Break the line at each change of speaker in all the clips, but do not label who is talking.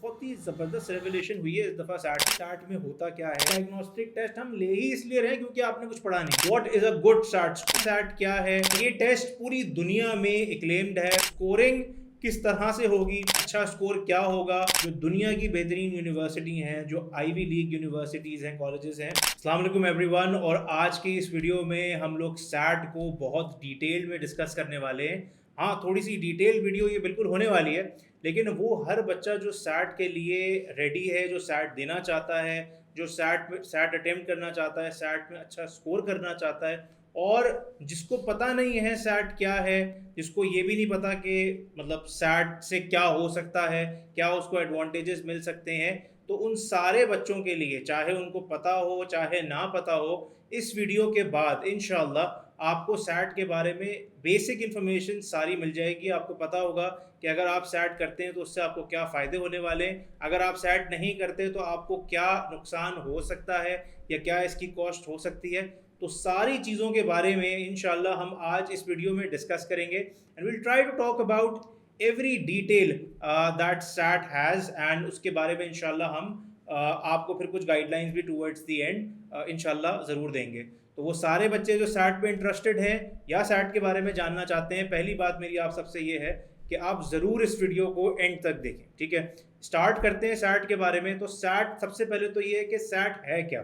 बहुत ही ज़बरदस्त रेवलेशन हुई है इस दफ़ा सैट में होता क्या है। डायग्नोस्टिक टेस्ट हम ले ही इसलिए रहे हैं क्योंकि आपने कुछ पढ़ा नहीं। What is a good SAT क्या है? ये टेस्ट पूरी दुनिया में एक्लेम्ड है। स्कोरिंग किस तरह से होगी, अच्छा स्कोर क्या होगा, जो दुनिया की बेहतरीन यूनिवर्सिटी हैं, जो आईवी लीग यूनिवर्सिटीज़ हैं, कॉलेजेस हैं। अस्सलाम वालेकुम एवरीवन, और आज की इस वीडियो में हम लोग सैट को बहुत डिटेल में डिस्कस करने वाले हैं। हाँ, थोड़ी सी डिटेल वीडियो ये बिल्कुल होने वाली है, लेकिन वो हर बच्चा जो सैट के लिए रेडी है, जो सैट देना चाहता है, जो सैट अटेम्प्ट करना चाहता है, सैट में अच्छा स्कोर करना चाहता है, और जिसको पता नहीं है सैट क्या है, जिसको ये भी नहीं पता कि मतलब सैट से क्या हो सकता है, क्या उसको एडवांटेजेस मिल सकते हैं, तो उन सारे बच्चों के लिए, चाहे उनको पता हो चाहे ना पता हो, इस वीडियो के बाद इंशाल्लाह आपको सैट के बारे में बेसिक इन्फॉर्मेशन सारी मिल जाएगी। आपको पता होगा कि अगर आप सैट करते हैं तो उससे आपको क्या फ़ायदे होने वाले हैं, अगर आप सैट नहीं करते तो आपको क्या नुकसान हो सकता है या क्या इसकी कॉस्ट हो सकती है। तो सारी चीज़ों के बारे में इंशाल्लाह हम आज इस वीडियो में डिस्कस करेंगे, and will try to talk about every detail that SAT has, and उसके बारे में इंशाल्लाह हम आपको फिर कुछ गाइडलाइंस भी टूवर्ड्स द एंड इंशाल्लाह ज़रूर देंगे। तो वो सारे बच्चे जो सैट पे इंटरेस्टेड हैं या सैट के बारे में जानना चाहते हैं, पहली बात मेरी आप सबसे ये है कि आप ज़रूर इस वीडियो को एंड तक देखें। ठीक है, स्टार्ट करते हैं सैट के बारे में। तो सैट, सबसे पहले तो ये है कि सैट है क्या।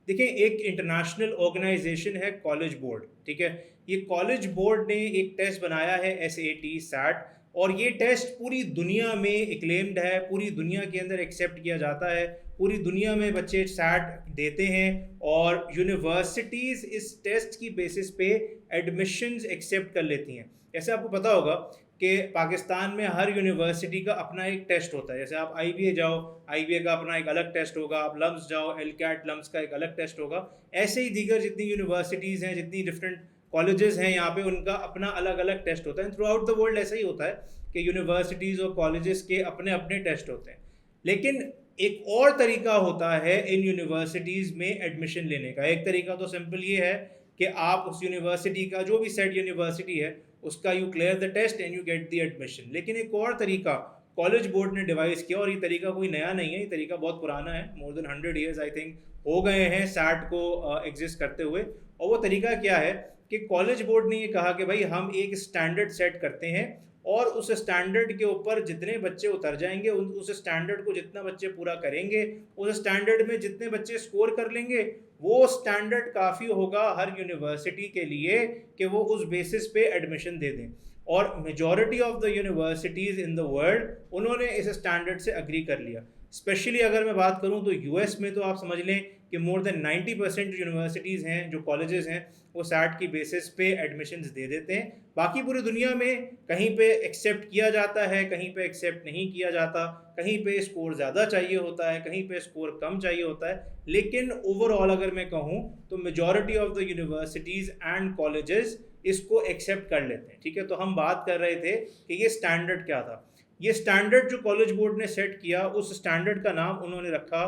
देखें, एक इंटरनेशनल ऑर्गेनाइजेशन है कॉलेज बोर्ड। ठीक है, ये कॉलेज बोर्ड ने एक टेस्ट बनाया है SAT सैट, और ये टेस्ट पूरी दुनिया में एक्लेम्ड है, पूरी दुनिया के अंदर एक्सेप्ट किया जाता है, पूरी दुनिया में बच्चे सैट देते हैं, और यूनिवर्सिटीज़ इस टेस्ट की बेसिस पे एडमिशन्स एक्सेप्ट कर लेती हैं। जैसे आपको पता होगा कि पाकिस्तान में हर यूनिवर्सिटी का अपना एक टेस्ट होता है। जैसे आप IBA जाओ, IBA का अपना एक अलग टेस्ट होगा, आप लम्स जाओ, LCAT लम्स का एक अलग टेस्ट होगा। ऐसे ही दीगर जितनी यूनिवर्सिटीज़ हैं, जितनी डिफरेंट कॉलेजेस हैं यहाँ पे, उनका अपना अलग अलग टेस्ट होता है। थ्रू आउट द वर्ल्ड ऐसा ही होता है कि यूनिवर्सिटीज़ और कॉलेजेस के अपने अपने टेस्ट होते हैं। लेकिन एक और तरीका होता है इन यूनिवर्सिटीज़ में एडमिशन लेने का। एक तरीका तो सिंपल ये है कि आप उस यूनिवर्सिटी का, जो भी सेट यूनिवर्सिटी है उसका, you clear the test and you get the admission. लेकिन एक और तरीका कॉलेज बोर्ड ने डिवाइस किया, और ये तरीका कोई नया नहीं है, ये तरीका बहुत पुराना है। More than 100 years I think हो गए हैं सैट को एग्जिस्ट करते हुए। और वो तरीका क्या है कि कॉलेज बोर्ड ने ये कहा कि भाई हम एक स्टैंडर्ड सेट करते हैं, और उस स्टैंडर्ड के ऊपर जितने बच्चे उतर जाएंगे, उस स्टैंडर्ड को जितना बच्चे पूरा करेंगे, उस स्टैंडर्ड में जितने बच्चे स्कोर कर लेंगे, वो स्टैंडर्ड काफ़ी होगा हर यूनिवर्सिटी के लिए कि वो उस बेसिस पे एडमिशन दे दें। और majority of the universities in the world, उन्होंने इस स्टैंडर्ड से अग्री कर लिया। स्पेशली अगर मैं बात करूं तो US में तो आप समझ लें कि मोर देन 90% जो यूनिवर्सिटीज़ हैं, जो कॉलेजेस हैं, वो सैट की बेसिस पे एडमिशन्स दे देते हैं। बाकी पूरी दुनिया में कहीं पे एक्सेप्ट किया जाता है, कहीं पे एक्सेप्ट नहीं किया जाता, कहीं पे स्कोर ज़्यादा चाहिए होता है, कहीं पे स्कोर कम चाहिए होता है। लेकिन ओवरऑल अगर मैं कहूँ तो majority of the universities and colleges इसको एक्सेप्ट कर लेते हैं। ठीक है, तो हम बात कर रहे थे कि ये स्टैंडर्ड क्या था। ये स्टैंडर्ड जो कॉलेज बोर्ड ने सेट किया, उस स्टैंडर्ड का नाम उन्होंने रखा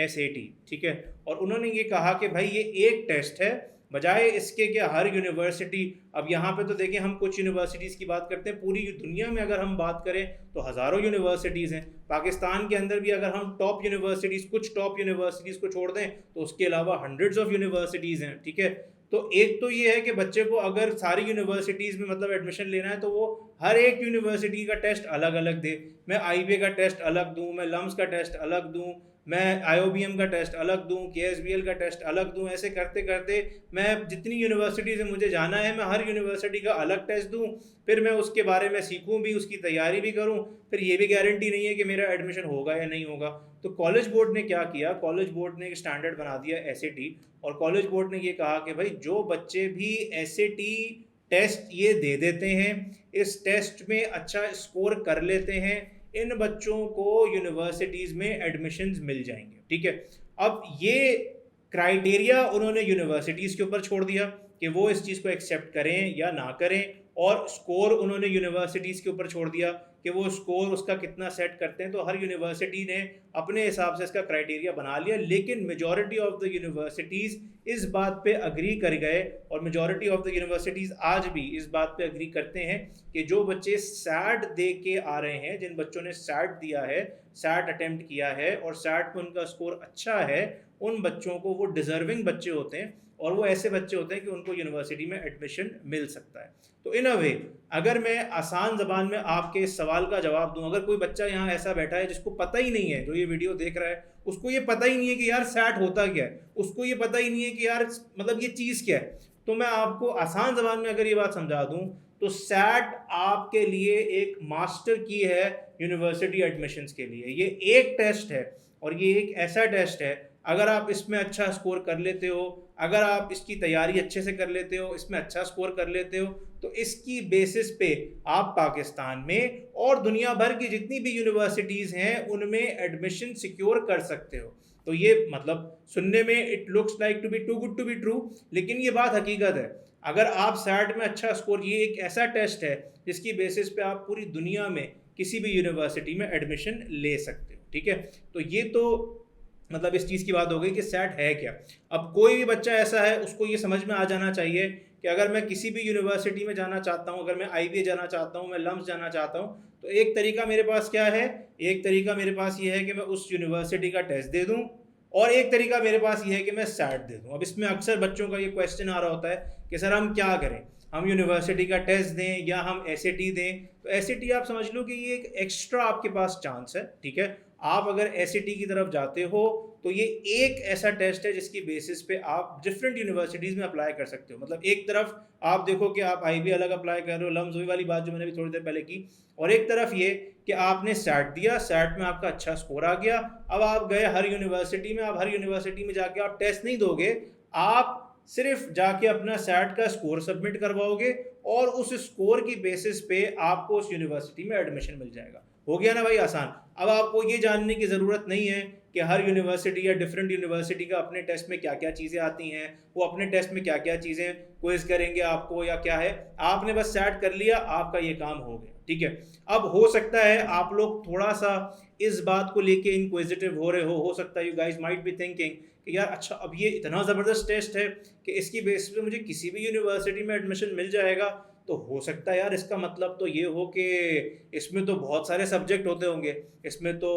SAT। ठीक है, और उन्होंने ये कहा कि भाई ये एक टेस्ट है, बजाय इसके कि हर यूनिवर्सिटी, अब यहाँ पे तो देखिए हम कुछ यूनिवर्सिटीज़ की बात करते हैं, पूरी दुनिया में अगर हम बात करें तो हज़ारों यूनिवर्सिटीज़ हैं। पाकिस्तान के अंदर भी अगर हम टॉप यूनिवर्सिटीज़, कुछ टॉप यूनिवर्सिटीज़ को छोड़ दें तो उसके अलावा हंड्रेड्स ऑफ यूनिवर्सिटीज़ हैं। ठीक है, तो एक तो ये है कि बच्चे को अगर सारी यूनिवर्सिटीज़ में मतलब एडमिशन लेना है तो वो हर एक यूनिवर्सिटी का टेस्ट अलग अलग दे। मैं IBA का टेस्ट अलग दूँ, मैं लम्स का टेस्ट अलग दूँ, मैं IOBM का टेस्ट अलग दूँ, KSBL का टेस्ट अलग दूँ। ऐसे करते करते मैं जितनी यूनिवर्सिटीज़ में मुझे जाना है, मैं हर यूनिवर्सिटी का अलग टेस्ट दूँ, फिर मैं उसके बारे में सीखूँ भी, उसकी तैयारी भी करूँ, फिर ये भी गारंटी नहीं है कि मेरा एडमिशन होगा या नहीं होगा। तो कॉलेज बोर्ड ने क्या किया, कॉलेज बोर्ड ने एक स्टैंडर्ड बना दिया SAT, और कॉलेज बोर्ड ने ये कहा कि भाई जो बच्चे भी SAT टेस्ट ये दे देते हैं, इस टेस्ट में अच्छा स्कोर कर लेते हैं, इन बच्चों को यूनिवर्सिटीज़ में एडमिशन्स मिल जाएंगे। ठीक है, अब ये क्राइटेरिया उन्होंने यूनिवर्सिटीज़ के ऊपर छोड़ दिया कि वो इस चीज़ को एक्सेप्ट करें या ना करें, और स्कोर उन्होंने यूनिवर्सिटीज़ के ऊपर छोड़ दिया कि वो स्कोर उसका कितना सेट करते हैं, तो हर यूनिवर्सिटी ने अपने हिसाब से इसका क्राइटेरिया बना लिया, लेकिन मेजॉरिटी ऑफ द यूनिवर्सिटीज़ इस बात पे अग्री कर गए और मेजॉरिटी ऑफ द यूनिवर्सिटीज़ आज भी इस बात पे अग्री करते हैं कि जो बच्चे सैट दे के आ रहे हैं, जिन बच्चों ने सैट दिया है, सैट अटेम्प्ट किया है और सैट में उनका स्कोर अच्छा है, उन बच्चों को, वो डिजर्विंग बच्चे होते हैं और वो ऐसे बच्चे होते हैं कि उनको यूनिवर्सिटी में एडमिशन मिल सकता है। तो इन अ वे, अगर मैं आसान ज़बान में आपके इस सवाल का जवाब दूं, अगर कोई बच्चा यहाँ ऐसा बैठा है जिसको पता ही नहीं है, जो ये वीडियो देख रहा है, उसको ये पता ही नहीं है कि यार सैट होता क्या है, उसको ये पता ही नहीं है कि यार मतलब ये चीज़ क्या है, तो मैं आपको आसान ज़बान में अगर ये बात समझा दूँ तो सैट आपके लिए एक मास्टर की है यूनिवर्सिटी एडमिशन्स के लिए। ये एक टेस्ट है और ये एक ऐसा टेस्ट है, अगर आप इसमें अच्छा स्कोर कर लेते हो, अगर आप इसकी तैयारी अच्छे से कर लेते हो, इसमें अच्छा स्कोर कर लेते हो, तो इसकी बेसिस पे आप पाकिस्तान में और दुनिया भर की जितनी भी यूनिवर्सिटीज़ हैं उनमें एडमिशन सिक्योर कर सकते हो। तो ये मतलब सुनने में it looks like to be too good to be true, लेकिन ये बात हकीकत है। अगर आप सैट में अच्छा स्कोर, ये एक ऐसा टेस्ट है जिसकी बेसिस पे आप पूरी दुनिया में किसी भी यूनिवर्सिटी में एडमिशन ले सकते हो, ठीक है। तो ये तो मतलब इस चीज़ की बात हो गई कि सैट है क्या। अब कोई भी बच्चा ऐसा है, उसको ये समझ में आ जाना चाहिए कि अगर मैं किसी भी यूनिवर्सिटी में जाना चाहता हूँ, अगर मैं IBA जाना चाहता हूँ, मैं लम्स जाना चाहता हूँ, तो एक तरीका मेरे पास क्या है, एक तरीका मेरे पास ये है कि मैं उस यूनिवर्सिटी का टेस्ट दे दूँ, और एक तरीका मेरे पास ये है कि मैं सैट दे दूँ। अब इसमें अक्सर बच्चों का ये क्वेश्चन आ रहा होता है कि सर हम क्या करें, हम यूनिवर्सिटी का टेस्ट दें या हम SAT दें। तो SAT आप समझ लो कि ये एक एक्स्ट्रा आपके पास चांस है, ठीक है। आप अगर SAT की तरफ जाते हो तो ये एक ऐसा टेस्ट है जिसकी बेसिस पे आप डिफरेंट यूनिवर्सिटीज़ में अप्लाई कर सकते हो। मतलब एक तरफ आप देखो कि आप IB अलग अप्लाई कर रहे हो, लम्स वही वाली बात जो मैंने भी थोड़ी देर पहले की, और एक तरफ ये कि आपने सैट दिया, सैट में आपका अच्छा स्कोर आ गया, अब आप गए हर यूनिवर्सिटी में, आप हर यूनिवर्सिटी में जाके आप टेस्ट नहीं दोगे, आप सिर्फ जाके अपना सैट का स्कोर सबमिट करवाओगे और उस स्कोर की बेसिस पे आपको उस यूनिवर्सिटी में एडमिशन मिल जाएगा। हो गया ना भाई आसान। अब आपको ये जानने की ज़रूरत नहीं है कि हर यूनिवर्सिटी या डिफरेंट यूनिवर्सिटी का अपने टेस्ट में क्या क्या चीज़ें आती हैं, वो अपने टेस्ट में क्या क्या चीज़ें क्विज करेंगे आपको या क्या है। आपने बस सैट कर लिया, आपका ये काम हो गया, ठीक है। अब हो सकता है आप लोग थोड़ा सा इस बात को लेके इंक्विजिटिव हो रहे हो सकता है you guys might be thinking कि यार अच्छा अब ये इतना ज़बरदस्त टेस्ट है कि इसकी बेसिस पे मुझे किसी भी यूनिवर्सिटी में एडमिशन मिल जाएगा। तो हो सकता है यार इसका मतलब तो ये हो कि इसमें तो बहुत सारे सब्जेक्ट होते होंगे, इसमें तो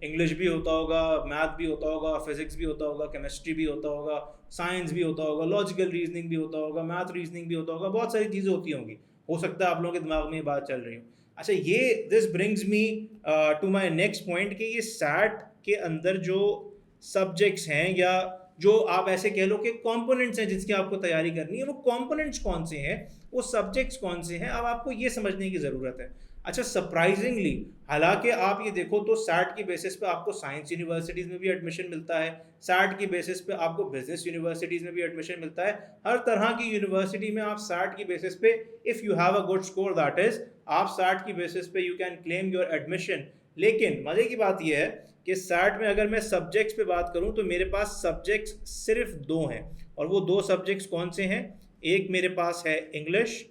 इंग्लिश भी होता होगा, मैथ भी होता होगा, फिजिक्स भी होता होगा, केमिस्ट्री भी होता होगा, साइंस भी होता होगा, लॉजिकल रीजनिंग भी होता होगा, मैथ रीजनिंग भी होता होगा, बहुत सारी चीज़ें होती होंगी। हो सकता है आप लोगों के दिमाग में ये बात चल रही हो। अच्छा, ये this brings me to my next point कि ये सैट के अंदर जो सब्जेक्ट्स हैं या जो आप ऐसे कह लो कि कंपोनेंट्स हैं जिसकी आपको तैयारी करनी है, वो कंपोनेंट्स कौन से हैं, वो सब्जेक्ट्स कौन से हैं, अब आपको ये समझने की ज़रूरत है। अच्छा, सरप्राइजिंगली हालांकि आप ये देखो तो सैट की बेसिस पे आपको साइंस यूनिवर्सिटीज़ में भी एडमिशन मिलता है, सैट की बेसिस पे आपको बिजनेस यूनिवर्सिटीज़ में भी एडमिशन मिलता है, हर तरह की यूनिवर्सिटी में आप सैट की बेसिस पे if you have a good score that is आप सैट की बेसिस पे you can claim your admission. लेकिन मज़े की बात यह है कि सैट में अगर मैं सब्जेक्ट्स पे बात करूं तो मेरे पास सब्जेक्ट्स सिर्फ 2 हैं, और वो 2 सब्जेक्ट्स कौन से हैं, एक मेरे पास है इंग्लिश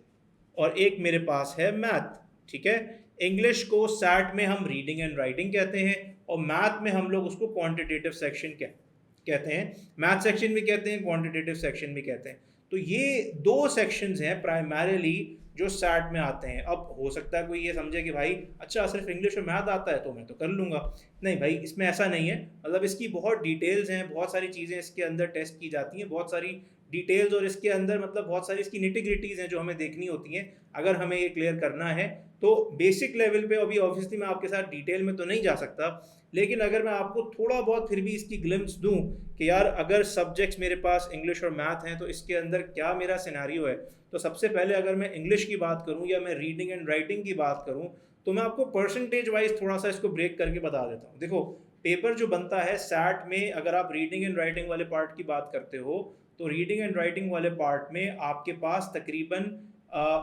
और एक मेरे पास है मैथ, ठीक है। इंग्लिश को सैट में हम रीडिंग एंड राइटिंग कहते हैं और मैथ में हम लोग उसको क्वांटिटेटिव सेक्शन कहते हैं, मैथ सेक्शन भी कहते हैं, क्वांटिटेटिव सेक्शन भी कहते हैं। तो ये 2 सेक्शंस हैं प्राइमरीली जो सैट में आते हैं। अब हो सकता है कोई ये समझे कि भाई अच्छा सिर्फ इंग्लिश और मैथ आता है तो मैं तो कर लूँगा, नहीं भाई इसमें ऐसा नहीं है। मतलब इसकी बहुत डिटेल्स हैं, बहुत सारी चीज़ें इसके अंदर टेस्ट की जाती हैं, बहुत सारी डिटेल्स, और इसके अंदर मतलब बहुत सारी इसकी निटी-ग्रिटीज़ हैं जो हमें देखनी होती हैं अगर हमें ये क्लियर करना है। तो बेसिक लेवल पे अभी ऑब्वियसली मैं आपके साथ डिटेल में तो नहीं जा सकता, लेकिन अगर मैं आपको थोड़ा बहुत फिर भी इसकी ग्लिम्स दूं कि यार अगर सब्जेक्ट्स मेरे पास इंग्लिश और मैथ हैं तो इसके अंदर क्या मेरा सिनेरियो है, तो सबसे पहले अगर मैं इंग्लिश की बात करूं या मैं रीडिंग एंड राइटिंग की बात करूं तो मैं आपको परसेंटेज वाइज थोड़ा सा इसको ब्रेक करके बता देता हूं। देखो, पेपर जो बनता है सैट में, अगर आप रीडिंग एंड राइटिंग वाले पार्ट की बात करते हो तो रीडिंग एंड राइटिंग वाले पार्ट में आपके पास तकरीबन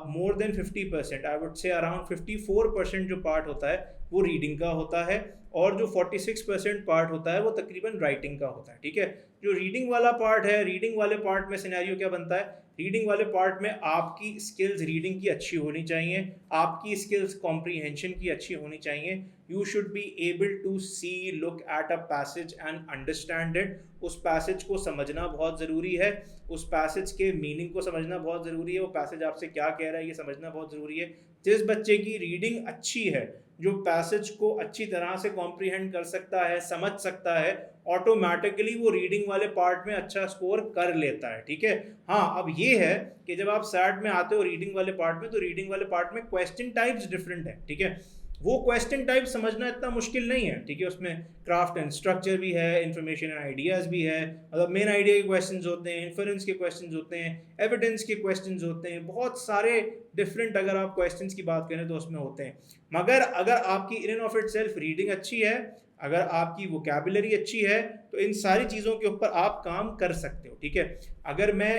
more than 50%, I would say around 54% जो पार्ट होता है वो रीडिंग का होता है और जो 46% पार्ट होता है वो तकरीबन राइटिंग का होता है, ठीक है। जो रीडिंग वाला पार्ट है, रीडिंग वाले पार्ट में सिनेरियो क्या बनता है, रीडिंग वाले पार्ट में आपकी स्किल्स रीडिंग की अच्छी होनी चाहिए, आपकी स्किल्स कॉम्प्रीहेंशन की अच्छी होनी चाहिए। You should be able to see, look at a passage and understand it. उस पैसेज को समझना बहुत ज़रूरी है, उस पैसेज के मीनिंग को समझना बहुत ज़रूरी है, वो पैसेज आपसे क्या कह रहा है ये समझना बहुत ज़रूरी है। जिस बच्चे की रीडिंग अच्छी है, जो पैसेज को अच्छी तरह से कॉम्प्रीहेंड कर सकता है, समझ सकता है, ऑटोमेटिकली वो रीडिंग वाले पार्ट में अच्छा स्कोर कर लेता है, ठीक है। हाँ, अब ये है कि जब आप सैट में आते हो रीडिंग वाले पार्ट में, तो रीडिंग वाले पार्ट में क्वेश्चन टाइप्स डिफरेंट है, ठीक है। वो क्वेश्चन टाइप समझना इतना मुश्किल नहीं है, ठीक है। उसमें क्राफ्ट एंड स्ट्रक्चर भी है, इंफॉर्मेशन एंड आइडियाज़ भी है, मतलब मेन आइडिया के क्वेश्चंस होते हैं, इन्फरेंस के क्वेश्चंस होते हैं, एविडेंस के क्वेश्चंस होते हैं, बहुत सारे डिफरेंट अगर आप क्वेश्चंस की बात करें तो उसमें होते हैं। मगर अगर आपकी in end of it self reading अच्छी है, अगर आपकी वोकैबुलरी अच्छी है, तो इन सारी चीज़ों के ऊपर आप काम कर सकते हो, ठीक है। अगर मैं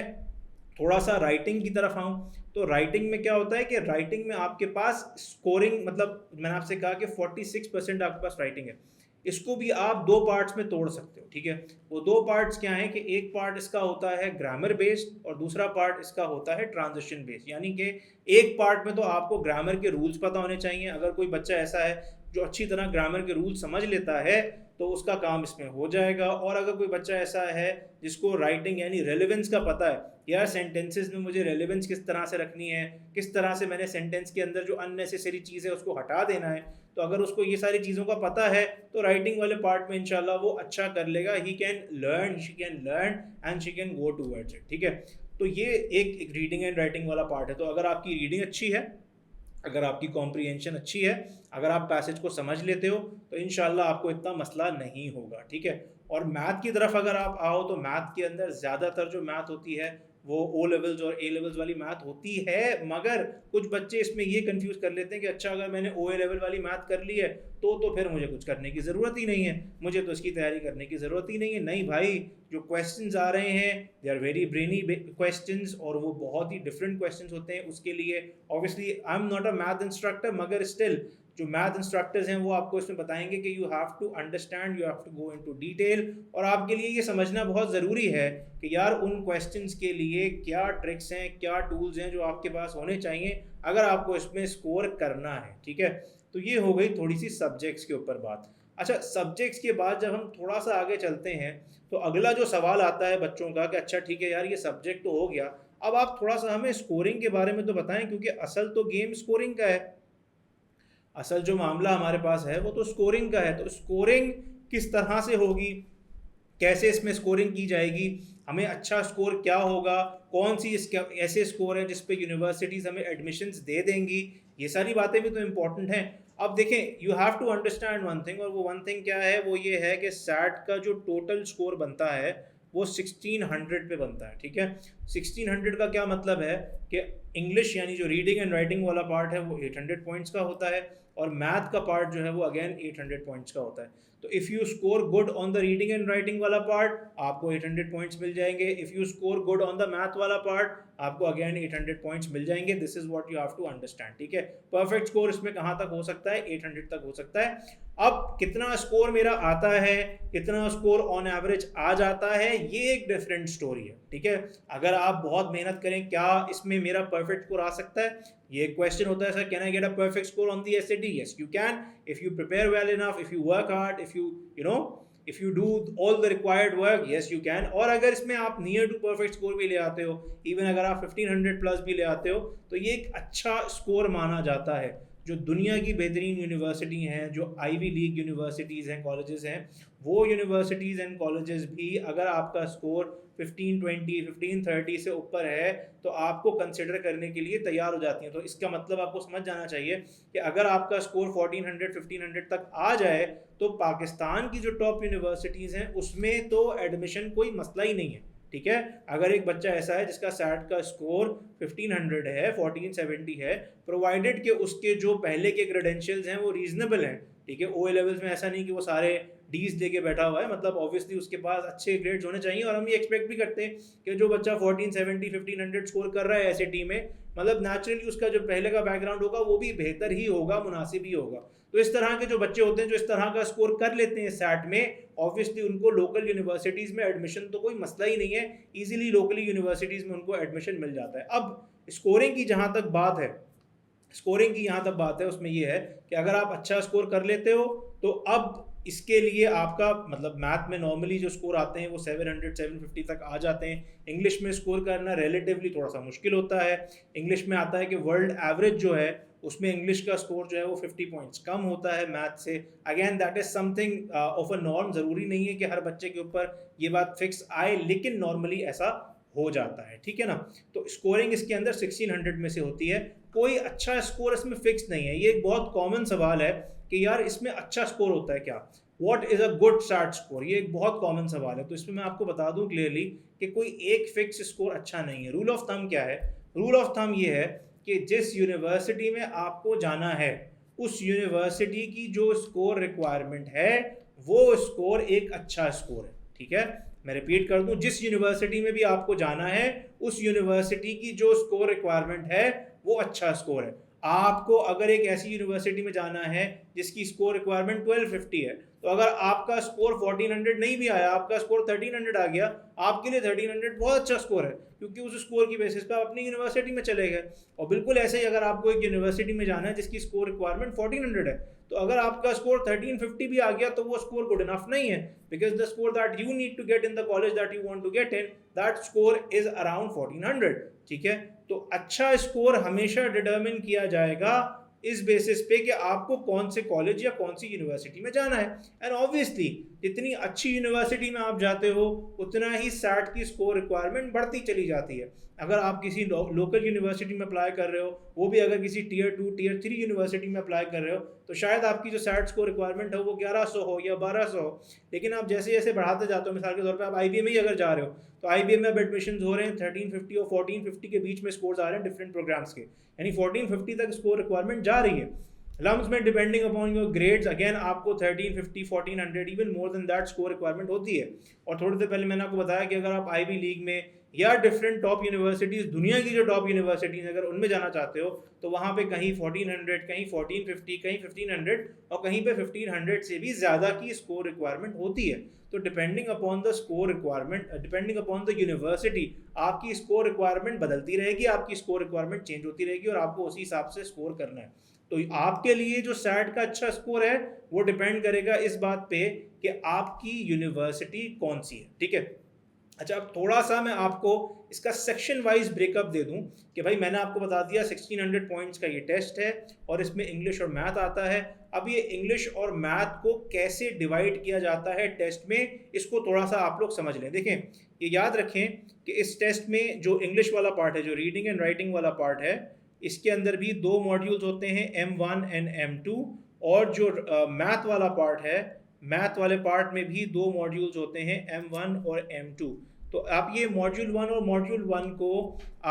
थोड़ा सा राइटिंग की तरफ आऊँ, तो राइटिंग में क्या होता है कि राइटिंग में आपके पास स्कोरिंग, मतलब मैंने आपसे कहा कि 46% आपके पास राइटिंग है, इसको भी आप दो पार्ट्स में तोड़ सकते हो, ठीक है। वो दो पार्ट्स क्या हैं कि एक पार्ट इसका होता है ग्रामर बेस्ड और दूसरा पार्ट इसका होता है ट्रांजिशन बेस्ड। यानी कि एक पार्ट में तो आपको ग्रामर के रूल्स पता होने चाहिए, अगर कोई बच्चा ऐसा है जो अच्छी तरह ग्रामर के रूल्स समझ लेता है तो उसका काम इसमें हो जाएगा। और अगर कोई बच्चा ऐसा है जिसको राइटिंग यानी रेलेवेंस का पता है, यार सेंटेंसेस में मुझे रेलेवेंस किस तरह से रखनी है, किस तरह से मैंने सेंटेंस के अंदर जो अननेसेसरी चीज़ है उसको हटा देना है, तो अगर उसको ये सारी चीज़ों का पता है तो राइटिंग वाले पार्ट में इंशाल्लाह वो अच्छा कर लेगा। He can learn, she can learn and she can go towards it, ठीक है। तो ये एक रीडिंग एंड राइटिंग वाला पार्ट है। तो अगर आपकी रीडिंग अच्छी है, अगर आपकी कॉम्प्रीहेंशन अच्छी है, अगर आप पैसेज को समझ लेते हो, तो इंशाल्लाह आपको इतना मसला नहीं होगा, ठीक है। और मैथ की तरफ अगर आप आओ, तो मैथ के अंदर ज़्यादातर जो मैथ होती है वो ओ लेवल्स और ए लेवल्स वाली मैथ होती है। मगर कुछ बच्चे इसमें ये कंफ्यूज कर लेते हैं कि अच्छा अगर मैंने ओ ए लेवल वाली मैथ कर ली है तो फिर मुझे कुछ करने की ज़रूरत ही नहीं है, मुझे तो इसकी तैयारी करने की ज़रूरत ही नहीं है। नहीं भाई, जो क्वेश्चंस आ रहे हैं they are very brainy questions, और वो बहुत ही डिफरेंट क्वेश्चंस होते हैं। उसके लिए obviously I am not a math instructor, मगर स्टिल जो मैथ इंस्ट्रक्टर्स हैं वो आपको इसमें बताएंगे कि you have to understand, you have to go into detail. और आपके लिए ये समझना बहुत ज़रूरी है कि यार उन क्वेश्चंस के लिए क्या ट्रिक्स हैं, क्या टूल्स हैं जो आपके पास होने चाहिए अगर आपको इसमें स्कोर करना है, ठीक है। तो ये हो गई थोड़ी सी सब्जेक्ट्स के ऊपर बात। अच्छा, सब्जेक्ट्स के बाद जब हम थोड़ा सा आगे चलते हैं तो अगला जो सवाल आता है बच्चों का कि अच्छा ठीक है यार ये सब्जेक्ट तो हो गया, अब आप थोड़ा सा हमें स्कोरिंग के बारे में तो बताएं, क्योंकि असल तो गेम स्कोरिंग का है, असल जो मामला हमारे पास है वो तो स्कोरिंग का है। तो स्कोरिंग किस तरह से होगी, कैसे इसमें स्कोरिंग की जाएगी, हमें अच्छा स्कोर क्या होगा, कौन सी इसके ऐसे स्कोर है जिस पे यूनिवर्सिटीज़ हमें एडमिशन्स दे देंगी, ये सारी बातें भी तो इम्पोर्टेंट हैं। अब देखें, you have to understand one thing, और वो वन थिंग क्या है, वो ये है कि सैट का जो टोटल स्कोर बनता है वो 1600 पे बनता है, ठीक है। 1600 का क्या मतलब है कि इंग्लिश यानी जो रीडिंग एंड राइटिंग वाला पार्ट है वो 800 पॉइंट्स का होता है, और मैथ का पार्ट जो है वो अगेन 800 पॉइंट्स का होता है। तो if you score good on the reading and writing वाला पार्ट आपको 800 पॉइंट्स मिल जाएंगे, if you score good on the math वाला पार्ट आपको अगेन 800 पॉइंट्स मिल जाएंगे। This is what you have to understand, ठीक है। परफेक्ट स्कोर इसमें कहाँ तक हो सकता है, 800 तक हो सकता है। अब कितना स्कोर मेरा आता है, कितना स्कोर ऑन एवरेज आ जाता है, ये एक डिफरेंट स्टोरी है, ठीक है। अगर आप बहुत मेहनत करें, क्या इसमें मेरा परफेक्ट स्कोर आ सकता है, ये क्वेश्चन होता है sir, can I get a perfect score on the SAT? Yes you can, if you prepare well enough, if you work hard, if you know if you do all the required work, yes you can. और अगर इसमें आप near to perfect score भी ले आते हो, even अगर आप 1500 प्लस भी ले आते हो, तो ये एक अच्छा स्कोर माना जाता है। जो दुनिया की बेहतरीन यूनिवर्सिटी हैं, जो आईवी लीग यूनिवर्सिटीज़ हैं, कॉलेजेस हैं, वो यूनिवर्सिटीज़ एंड कॉलेजेस भी अगर आपका स्कोर 1520 1530 से ऊपर है तो आपको कंसिडर करने के लिए तैयार हो जाती हैं। तो इसका मतलब आपको समझ जाना चाहिए कि अगर आपका स्कोर 1400 1500 तक आ जाए तो पाकिस्तान की जो टॉप यूनिवर्सिटीज़ हैं उसमें तो एडमिशन कोई मसला ही नहीं है, ठीक है। अगर एक बच्चा ऐसा है जिसका सैट का स्कोर 1500 है, 1470 है, प्रोवाइडेड कि उसके जो पहले के क्रेडेंशियल्स हैं वो रीजनेबल हैं, ठीक है। ओ लेवल्स में ऐसा नहीं कि वो सारे डीज लेके बैठा हुआ है, मतलब ऑब्वियसली उसके पास अच्छे ग्रेड्स होने चाहिए। और हम ये एक्सपेक्ट भी करते हैं कि जो बच्चा 1470 1500 स्कोर कर रहा है एसएटी में, मतलब नेचुरली उसका जो पहले का बैकग्राउंड होगा वो भी बेहतर ही होगा, मुनासिब ही होगा। तो इस तरह के जो बच्चे होते हैं जो इस तरह का स्कोर कर लेते हैं सैट में, ऑब्वियसली उनको लोकल यूनिवर्सिटीज़ में एडमिशन तो कोई मसला ही नहीं है, ईजिली लोकली यूनिवर्सिटीज़ में उनको एडमिशन मिल जाता है। अब स्कोरिंग की जहाँ तक बात है, उसमें ये है कि अगर आप अच्छा स्कोर कर लेते हो तो अब इसके लिए आपका मतलब मैथ में नॉर्मली जो स्कोर आते हैं वो 700 750 तक आ जाते हैं। इंग्लिश में स्कोर करना रिलेटिवली थोड़ा सा मुश्किल होता है। इंग्लिश में आता है कि वर्ल्ड एवरेज जो है उसमें इंग्लिश का स्कोर जो है वो 50 पॉइंट्स कम होता है मैथ से। Again that is something of a norm, ज़रूरी नहीं है कि हर बच्चे के ऊपर ये बात फिक्स आए, लेकिन नॉर्मली ऐसा हो जाता है, ठीक है ना। तो स्कोरिंग इसके अंदर 1600 में से होती है। कोई अच्छा स्कोर इसमें फिक्स नहीं है। ये एक बहुत कॉमन सवाल है कि यार इसमें अच्छा स्कोर होता है क्या, what is a good start score, ये एक बहुत कॉमन सवाल है। तो इसमें मैं आपको बता दूं क्लियरली कि कोई एक फिक्स स्कोर अच्छा नहीं है। रूल ऑफ थंब क्या है? रूल ऑफ थंब ये है कि जिस यूनिवर्सिटी में आपको जाना है उस यूनिवर्सिटी की जो स्कोर रिक्वायरमेंट है वो स्कोर एक अच्छा स्कोर है, ठीक है। मैं रिपीट कर दूं, जिस यूनिवर्सिटी में भी आपको जाना है उस यूनिवर्सिटी की जो स्कोर रिक्वायरमेंट है वो अच्छा स्कोर है। आपको अगर एक ऐसी यूनिवर्सिटी में जाना है जिसकी स्कोर रिक्वायरमेंट 1250 है, तो अगर आपका स्कोर 1400 नहीं भी आया, आपका स्कोर 1300 आ गया, आपके लिए 1300 बहुत अच्छा स्कोर है, क्योंकि उस स्कोर की बेसिस पे आप अपनी यूनिवर्सिटी में चले गए। और बिल्कुल ऐसे ही अगर आपको एक यूनिवर्सिटी में जाना है जिसकी स्कोर रिक्वायरमेंट 1400 है, तो अगर आपका स्कोर 1350 भी आ गया तो वो स्कोर गुड इनफ नहीं है, because the score that you need to get in the college that you want to get in, that score is around 1400, ठीक है। तो अच्छा स्कोर हमेशा डिटरमिन किया जाएगा इस बेसिस पे कि आपको कौन से कॉलेज या कौन सी यूनिवर्सिटी में जाना है। एंड ऑब्वियसली जितनी अच्छी यूनिवर्सिटी में आप जाते हो उतना ही सैट की स्कोर रिक्वायरमेंट बढ़ती चली जाती है। अगर आप किसी लोकल यूनिवर्सिटी में अप्लाई कर रहे हो, वो भी अगर किसी टीयर 2 टीयर 3 यूनिवर्सिटी में अप्लाई कर रहे हो, तो शायद आपकी जो सैट स्कोर रिक्वायरमेंट है वो 1100 हो या 1200 हो, लेकिन आप जैसे जैसे बढ़ाते जाते हो, मिसाल के तौर पे आप IBM में ही अगर जा रहे हो तो IBM में अब एडमिशन हो रहे हैं 1350 और 1450 के बीच में स्कोर्स आ रहे हैं डिफरेंट प्रोग्राम्स के, यानी 1450 तक स्कोर रिक्वायरमेंट जा रही है। लम्स में depending upon your grades again आपको 1350 1400 even more than that score requirement होती है। और थोड़ी देर पहले मैंने आपको बताया कि अगर आप IB लीग में या डिफरेंट टॉप यूनिवर्सिटीज़, दुनिया की जो टॉप यूनिवर्सिटीज़ अगर उनमें जाना चाहते हो तो वहाँ पे कहीं 1400, कहीं 1450, कहीं 1500 और कहीं पे 1500 से भी ज़्यादा की स्कोर रिक्वायरमेंट होती है। तो depending upon the score requirement, depending upon the university, आपकी स्कोर रिक्वायरमेंट बदलती रहेगी, आपकी स्कोर रिक्वायरमेंट चेंज होती रहेगी और आपको उसी हिसाब से स्कोर करना है। तो आपके लिए जो सैट का अच्छा स्कोर है वो डिपेंड करेगा इस बात पे कि आपकी यूनिवर्सिटी कौन सी है, ठीक है। अच्छा, अब थोड़ा सा मैं आपको इसका सेक्शन वाइज ब्रेकअप दे दूं कि भाई मैंने आपको बता दिया 1600 पॉइंट्स का ये टेस्ट है और इसमें इंग्लिश और मैथ आता है। अब ये इंग्लिश और मैथ को कैसे डिवाइड किया जाता है टेस्ट में, इसको थोड़ा सा आप लोग समझ लें। देखें, ये याद रखें कि इस टेस्ट में जो इंग्लिश वाला पार्ट है, जो रीडिंग एंड राइटिंग वाला पार्ट है, इसके अंदर भी 2 मॉड्यूल्स होते हैं, M1 एंड M2। और जो मैथ वाला पार्ट है, मैथ वाले पार्ट में भी 2 मॉड्यूल्स होते हैं, M1 और M2। तो आप ये मॉड्यूल 1 और मॉड्यूल 1 को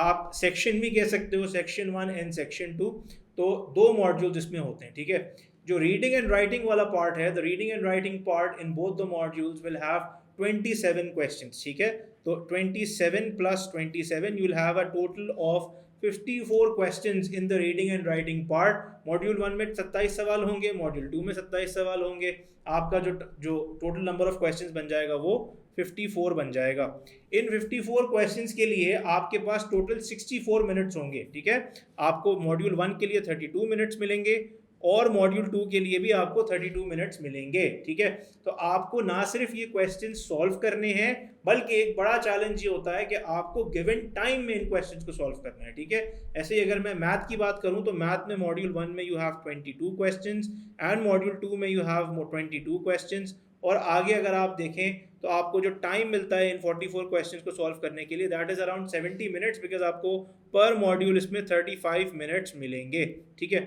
आप सेक्शन भी कह सकते हो, सेक्शन 1 एंड सेक्शन 2। तो 2 मॉड्यूल्स इसमें होते हैं, ठीक है। जो रीडिंग एंड राइटिंग वाला पार्ट है, the reading and writing part in both the modules will have 27 questions, ठीक है। तो 27 + 27 you will have a total of 54 questions in the reading and writing part. Module 1 में 27 सवाल होंगे, मॉड्यूल 2 में 27 सवाल होंगे। आपका जो टोटल नंबर ऑफ क्वेश्चंस बन जाएगा वो 54 बन जाएगा। इन 54 क्वेश्चंस के लिए आपके पास टोटल 64 मिनट्स होंगे, ठीक है। आपको मॉड्यूल 1 के लिए 32 मिनट्स मिलेंगे और मॉड्यूल 2 के लिए भी आपको 32 मिनट्स मिलेंगे, ठीक है। तो आपको ना सिर्फ ये क्वेश्चन सॉल्व करने हैं, बल्कि एक बड़ा चैलेंज ये होता है कि आपको गिवन टाइम में इन क्वेश्चंस को सॉल्व करना है, ठीक है। ऐसे ही अगर मैं मैथ की बात करूं तो मैथ में मॉड्यूल 1 में you have 22 questions and module 2 में यू हैव 22 क्वेश्चंस। और आगे अगर आप देखें तो आपको जो टाइम मिलता है इन 44 क्वेश्चंस को सॉल्व करने के लिए, that is around 70 minutes, because आपको पर मॉड्यूल इसमें 35 मिनट्स मिलेंगे, ठीक है।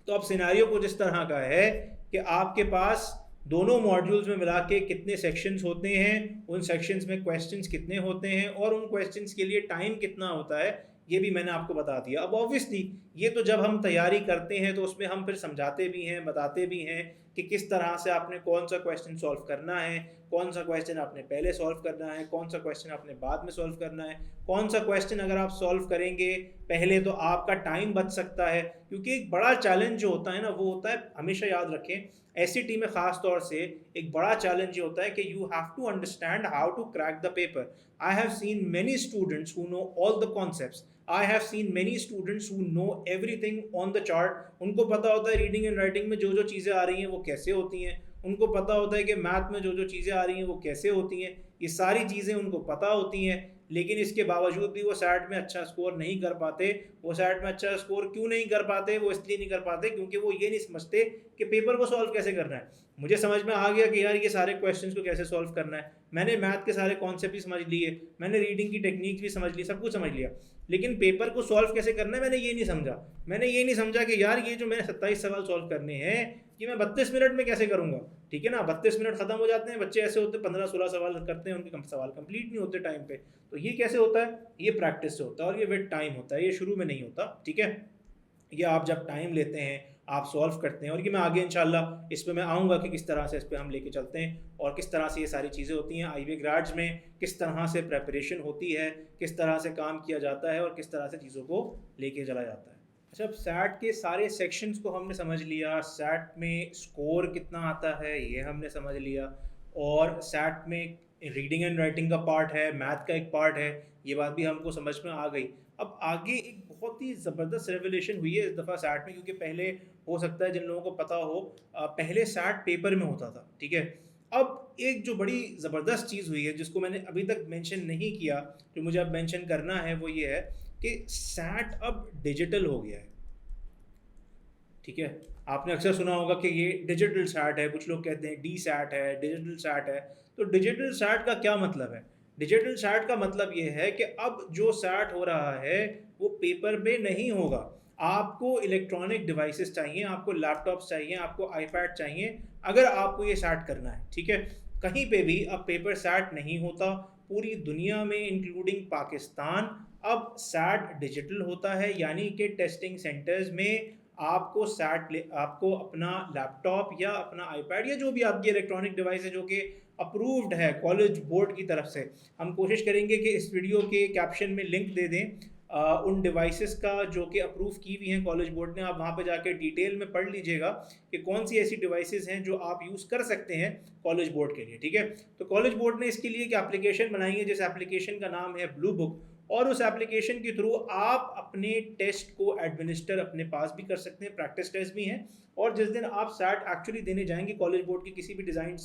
तो अब सिनेरियो कुछ इस तरह का है कि आपके पास दोनों मॉड्यूल्स में मिला के कितने सेक्शंस होते हैं, उन सेक्शंस में क्वेश्चंस कितने होते हैं और उन क्वेश्चंस के लिए टाइम कितना होता है, ये भी मैंने आपको बता दिया। अब ऑब्वियसली ये तो जब हम तैयारी करते हैं तो उसमें हम फिर समझाते भी हैं, बताते भी हैं कि किस तरह से आपने कौन सा क्वेश्चन सॉल्व करना है, कौन सा क्वेश्चन आपने पहले सॉल्व करना है, कौन सा क्वेश्चन आपने बाद में सॉल्व करना है, कौन सा क्वेश्चन अगर आप सॉल्व करेंगे पहले तो आपका टाइम बच सकता है। क्योंकि एक बड़ा चैलेंज जो होता है ना वो होता है, हमेशा याद रखें एसईटी में खास तौर से एक बड़ा चैलेंज ये होता है कि you have to understand how to crack the paper. I have seen many students who know all the concepts, I have seen many students who know everything on the chart. उनको पता होता है reading and writing में जो जो चीज़ें आ रही हैं वो कैसे होती हैं, उनको पता होता है कि मैथ में जो जो चीज़ें आ रही हैं वो कैसे होती हैं, ये सारी चीज़ें उनको पता होती हैं। लेकिन इसके बावजूद भी वो सैट में अच्छा स्कोर नहीं कर पाते। वो सैट में अच्छा स्कोर क्यों नहीं कर पाते? वो इसलिए नहीं कर पाते क्योंकि वो ये नहीं समझते कि पेपर को सॉल्व कैसे करना है। मुझे समझ में आ गया कि यार ये सारे क्वेश्चंस को कैसे सॉल्व करना है, मैंने मैथ के सारे कॉन्सेप्ट भी समझ लिए, मैंने रीडिंग की टेक्निक भी समझ ली, सब कुछ समझ लिया, लेकिन पेपर को सॉल्व कैसे करना है मैंने ये नहीं समझा। मैंने ये नहीं समझा कि यार ये जो मैंने 27 सवाल सॉल्व करने हैं ये मैं 32 मिनट में कैसे करूँगा। ठीक है ना, 32 मिनट खत्म हो जाते हैं, बच्चे ऐसे होते हैं 15-16 सवाल करते हैं, उनके सवाल कंप्लीट नहीं होते टाइम पे। तो ये कैसे होता है? ये प्रैक्टिस से होता है और ये विद टाइम होता है, ये शुरू में नहीं होता। ठीक है, ये आप जब टाइम लेते हैं आप सॉल्व करते हैं। और ये मैं आगे इंशाल्लाह इस पे मैं आऊँगा कि किस तरह से इस पे हम लेके चलते हैं और किस तरह से ये सारी चीज़ें होती हैं। आईबी ग्रेड्स में किस तरह से प्रेपरेशन होती है, किस तरह से काम किया जाता है और किस तरह से चीज़ों को लेके चला जाता है। अच्छा, अब सैट के सारे सेक्शंस को हमने समझ लिया, सैट में स्कोर कितना आता है ये हमने समझ लिया, और सैट में रीडिंग एंड राइटिंग का पार्ट है, मैथ का एक पार्ट है, ये बात भी हमको समझ में आ गई। अब आगे एक बहुत ही ज़बरदस्त रेवोल्यूशन हुई है इस दफ़ा सैट में, क्योंकि पहले हो सकता है जिन लोगों को पता हो पहले सैट पेपर में होता था। ठीक है, अब एक जो बड़ी ज़बरदस्त चीज़ हुई है जिसको मैंने अभी तक मेंशन नहीं किया, जो मुझे अब मेंशन करना है, वो ये है कि सैट अब डिजिटल हो गया है। ठीक है, आपने अक्सर सुना होगा कि ये डिजिटल सैट है, कुछ लोग कहते हैं डी सैट है, डिजिटल सैट है। तो डिजिटल सैट का क्या मतलब है? डिजिटल सैट का मतलब ये है कि अब जो सैट हो रहा है वो पेपर में नहीं होगा। आपको इलेक्ट्रॉनिक डिवाइसेस चाहिए, आपको लैपटॉप्स चाहिए, आपको आईपैड चाहिए अगर आपको ये सैट करना है। ठीक है, कहीं पे भी अब पेपर सैट नहीं होता। पूरी दुनिया में इंक्लूडिंग पाकिस्तान अब सैट डिजिटल होता है, यानी कि टेस्टिंग सेंटर्स में आपको आपको अपना लैपटॉप या अपना आईपैड या जो भी आपकी इलेक्ट्रॉनिक डिवाइस है जो कि अप्रूव्ड है कॉलेज बोर्ड की तरफ से, हम कोशिश करेंगे कि इस वीडियो के कैप्शन में लिंक दे दें उन डिवाइसेस का जो कि अप्रूव की हुई हैं कॉलेज बोर्ड ने। आप वहाँ पे जाके डिटेल में पढ़ लीजिएगा कि कौन सी ऐसी डिवाइसेस हैं जो आप यूज़ कर सकते हैं कॉलेज बोर्ड के लिए। ठीक है, तो कॉलेज बोर्ड ने इसके लिए एक एप्लीकेशन बनाई है, जिस एप्लीकेशन का नाम है ब्लू बुक, और उस एप्लीकेशन के थ्रू आप अपने टेस्ट को एडमिनिस्टर अपने पास भी कर सकते हैं, प्रैक्टिस टेस्ट भी हैं। और जिस दिन आप सैट एक्चुअली देने जाएंगे कॉलेज बोर्ड की किसी भी डिज़ाइन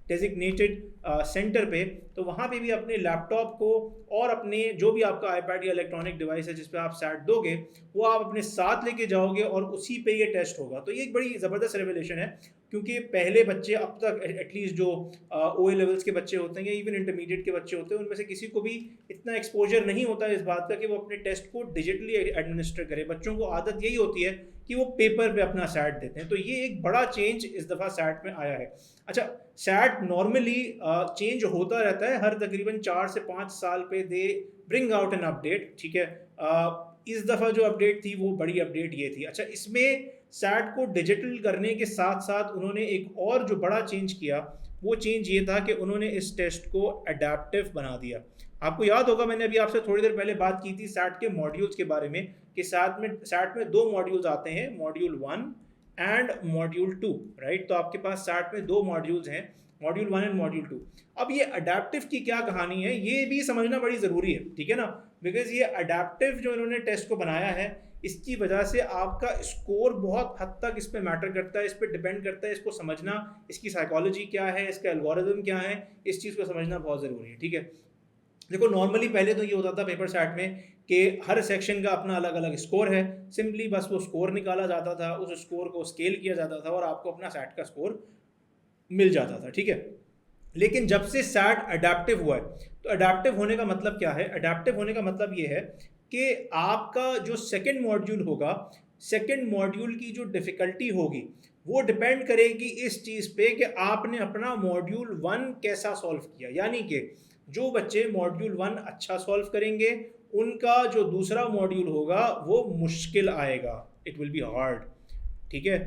डेजिग्नेटेड सेंटर पे, तो वहाँ पे भी अपने लैपटॉप को और अपने जो भी आपका आईपैड या इलेक्ट्रॉनिक डिवाइस है जिस पे आप सैट दोगे वो आप अपने साथ लेके जाओगे और उसी पे ये टेस्ट होगा। तो ये एक बड़ी ज़बरदस्त रेवोल्यूशन है, क्योंकि पहले बच्चे अब तक एटलीस्ट जो ओ लेवल्स के बच्चे होते हैं या इवन इंटरमीडिएट के बच्चे होते हैं, उनमें से किसी को भी इतना एक्सपोजर नहीं होता इस बात का कि वो अपने टेस्ट को डिजिटली एडमिनिस्टर करे। बच्चों को आदत यही होती है कि वो पेपर पे अपना सैट देते हैं। तो ये एक बड़ा चेंज इस दफ़ा सैट में आया है। अच्छा, सैट नॉर्मली चेंज होता रहता है, हर तकरीबन 4 से 5 साल पे they bring out an update. ठीक है, इस दफ़ा जो अपडेट थी वो बड़ी अपडेट ये थी। अच्छा, इसमें सैट को डिजिटल करने के साथ साथ उन्होंने एक और जो बड़ा चेंज किया, वो चेंज ये था कि उन्होंने इस टेस्ट को अडेप्टिव बना दिया। आपको याद होगा मैंने अभी आपसे थोड़ी देर पहले बात की थी सैट के मॉड्यूल्स के बारे में, कि सैट में 2 मॉड्यूल्स आते हैं, मॉड्यूल 1 एंड मॉड्यूल 2, राइट। तो आपके पास सैट में 2 मॉड्यूल्स हैं, मॉड्यूल 1 एंड मॉड्यूल 2। अब ये अडेप्टिव की क्या कहानी है ये भी समझना बड़ी ज़रूरी है। ठीक है ना, बिकॉज ये अडेप्टिव जो इन्होंने टेस्ट को बनाया है इसकी वजह से आपका स्कोर बहुत हद तक इस पे मैटर करता है, इस पे डिपेंड करता है। इसको समझना, इसकी साइकोलॉजी क्या है, इसका एल्गोरिथम क्या है, इस चीज़ को समझना बहुत ज़रूरी है। ठीक है, देखो नॉर्मली पहले तो ये होता था पेपर सैट में कि हर सेक्शन का अपना अलग अलग स्कोर है, सिंपली बस वो स्कोर निकाला जाता था, उस स्कोर को स्केल किया जाता था और आपको अपना सैट का स्कोर मिल जाता था। ठीक है, लेकिन जब से सैट अडेप्टिव हुआ है, तो अडेप्टिव होने का मतलब क्या है? अडेप्टिव होने का मतलब ये है कि आपका जो सेकंड मॉड्यूल होगा, सेकंड मॉड्यूल की जो डिफ़िकल्टी होगी वो डिपेंड करेगी इस चीज़ पे कि आपने अपना मॉड्यूल 1 कैसा सॉल्व किया। यानी कि जो बच्चे मॉड्यूल 1 अच्छा सॉल्व करेंगे उनका जो दूसरा मॉड्यूल होगा वो मुश्किल आएगा, इट विल बी हार्ड। ठीक है,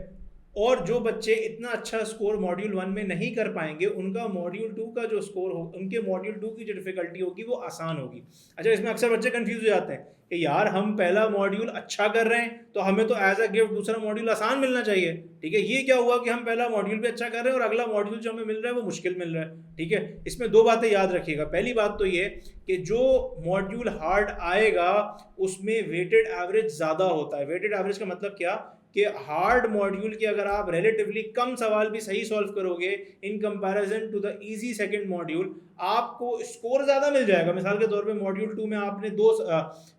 और जो बच्चे इतना अच्छा स्कोर मॉड्यूल 1 में नहीं कर पाएंगे, उनका मॉड्यूल 2 का जो स्कोर हो, उनके मॉड्यूल 2 की जो डिफिकल्टी होगी वो आसान होगी। अच्छा, इसमें अक्सर बच्चे कंफ्यूज हो जाते हैं कि यार हम पहला मॉड्यूल अच्छा कर रहे हैं तो हमें तो एज अ गिफ्ट दूसरा मॉड्यूल आसान मिलना चाहिए। ठीक है, ये क्या हुआ कि हम पहला मॉड्यूल भी अच्छा कर रहे हैं और अगला मॉड्यूल जो हमें मिल रहा है वो मुश्किल मिल रहा है। ठीक है, इसमें दो बातें याद रखिएगा। पहली बात तो ये कि जो मॉड्यूल हार्ड आएगा उसमें वेटेड एवरेज ज्यादा होता है। वेटेड एवरेज का मतलब क्या कि हार्ड मॉड्यूल के अगर आप रिलेटिवली कम सवाल भी सही सॉल्व करोगे in comparison to the easy second module, आपको स्कोर ज्यादा मिल जाएगा। मिसाल के तौर पे मॉड्यूल 2 में आपने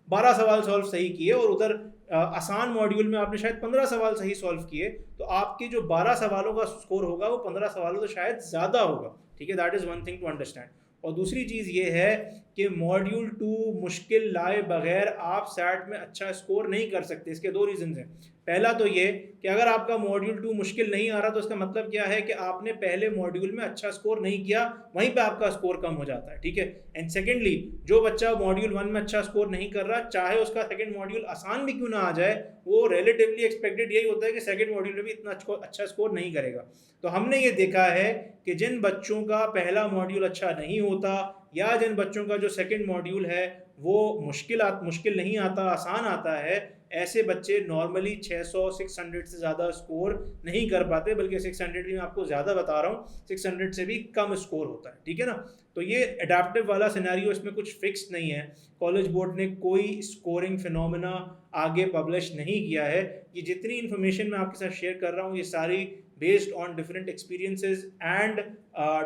12 सवाल सॉल्व सही किए और उधर आसान मॉड्यूल में आपने शायद 15 सवाल सही सॉल्व किए, तो आपके जो 12 सवालों का स्कोर होगा वो 15 सवालों से शायद ज्यादा होगा। ठीक है, that is one thing to understand. और दूसरी चीज़ ये है कि मॉड्यूल 2 मुश्किल लाए बगैर आप सैट में अच्छा स्कोर नहीं कर सकते। इसके दो रीजन हैं। पहला तो ये कि अगर आपका मॉड्यूल 2 मुश्किल नहीं आ रहा तो इसका मतलब क्या है कि आपने पहले मॉड्यूल में अच्छा स्कोर नहीं किया, वहीं पे आपका स्कोर कम हो जाता है। ठीक है, एंड सेकेंडली जो बच्चा मॉड्यूल 1 में अच्छा स्कोर नहीं कर रहा, चाहे उसका सेकेंड मॉड्यूल आसान भी क्यों ना आ जाए, वो रिलेटिवली एक्सपेक्टेड यही होता है कि सेकेंड मॉड्यूल में भी इतना अच्छा स्कोर नहीं करेगा। तो हमने ये देखा है कि जिन बच्चों का पहला मॉड्यूल अच्छा नहीं होता या जिन बच्चों का जो सेकंड मॉड्यूल है वो मुश्किल नहीं आता, आसान आता है, ऐसे बच्चे नॉर्मली 600-600 से ज़्यादा स्कोर नहीं कर पाते, बल्कि 600 भी मैं आपको ज़्यादा बता रहा हूँ, 600 से भी कम स्कोर होता है। ठीक है ना, तो ये एडाप्टिव वाला सिनेरियो, इसमें कुछ फिक्स नहीं है। कॉलेज बोर्ड ने कोई स्कोरिंग फिनोमेना आगे पब्लिश नहीं किया है। ये जितनी इन्फॉर्मेशन मैं आपके साथ शेयर कर रहा हूँ ये सारी based on different experiences and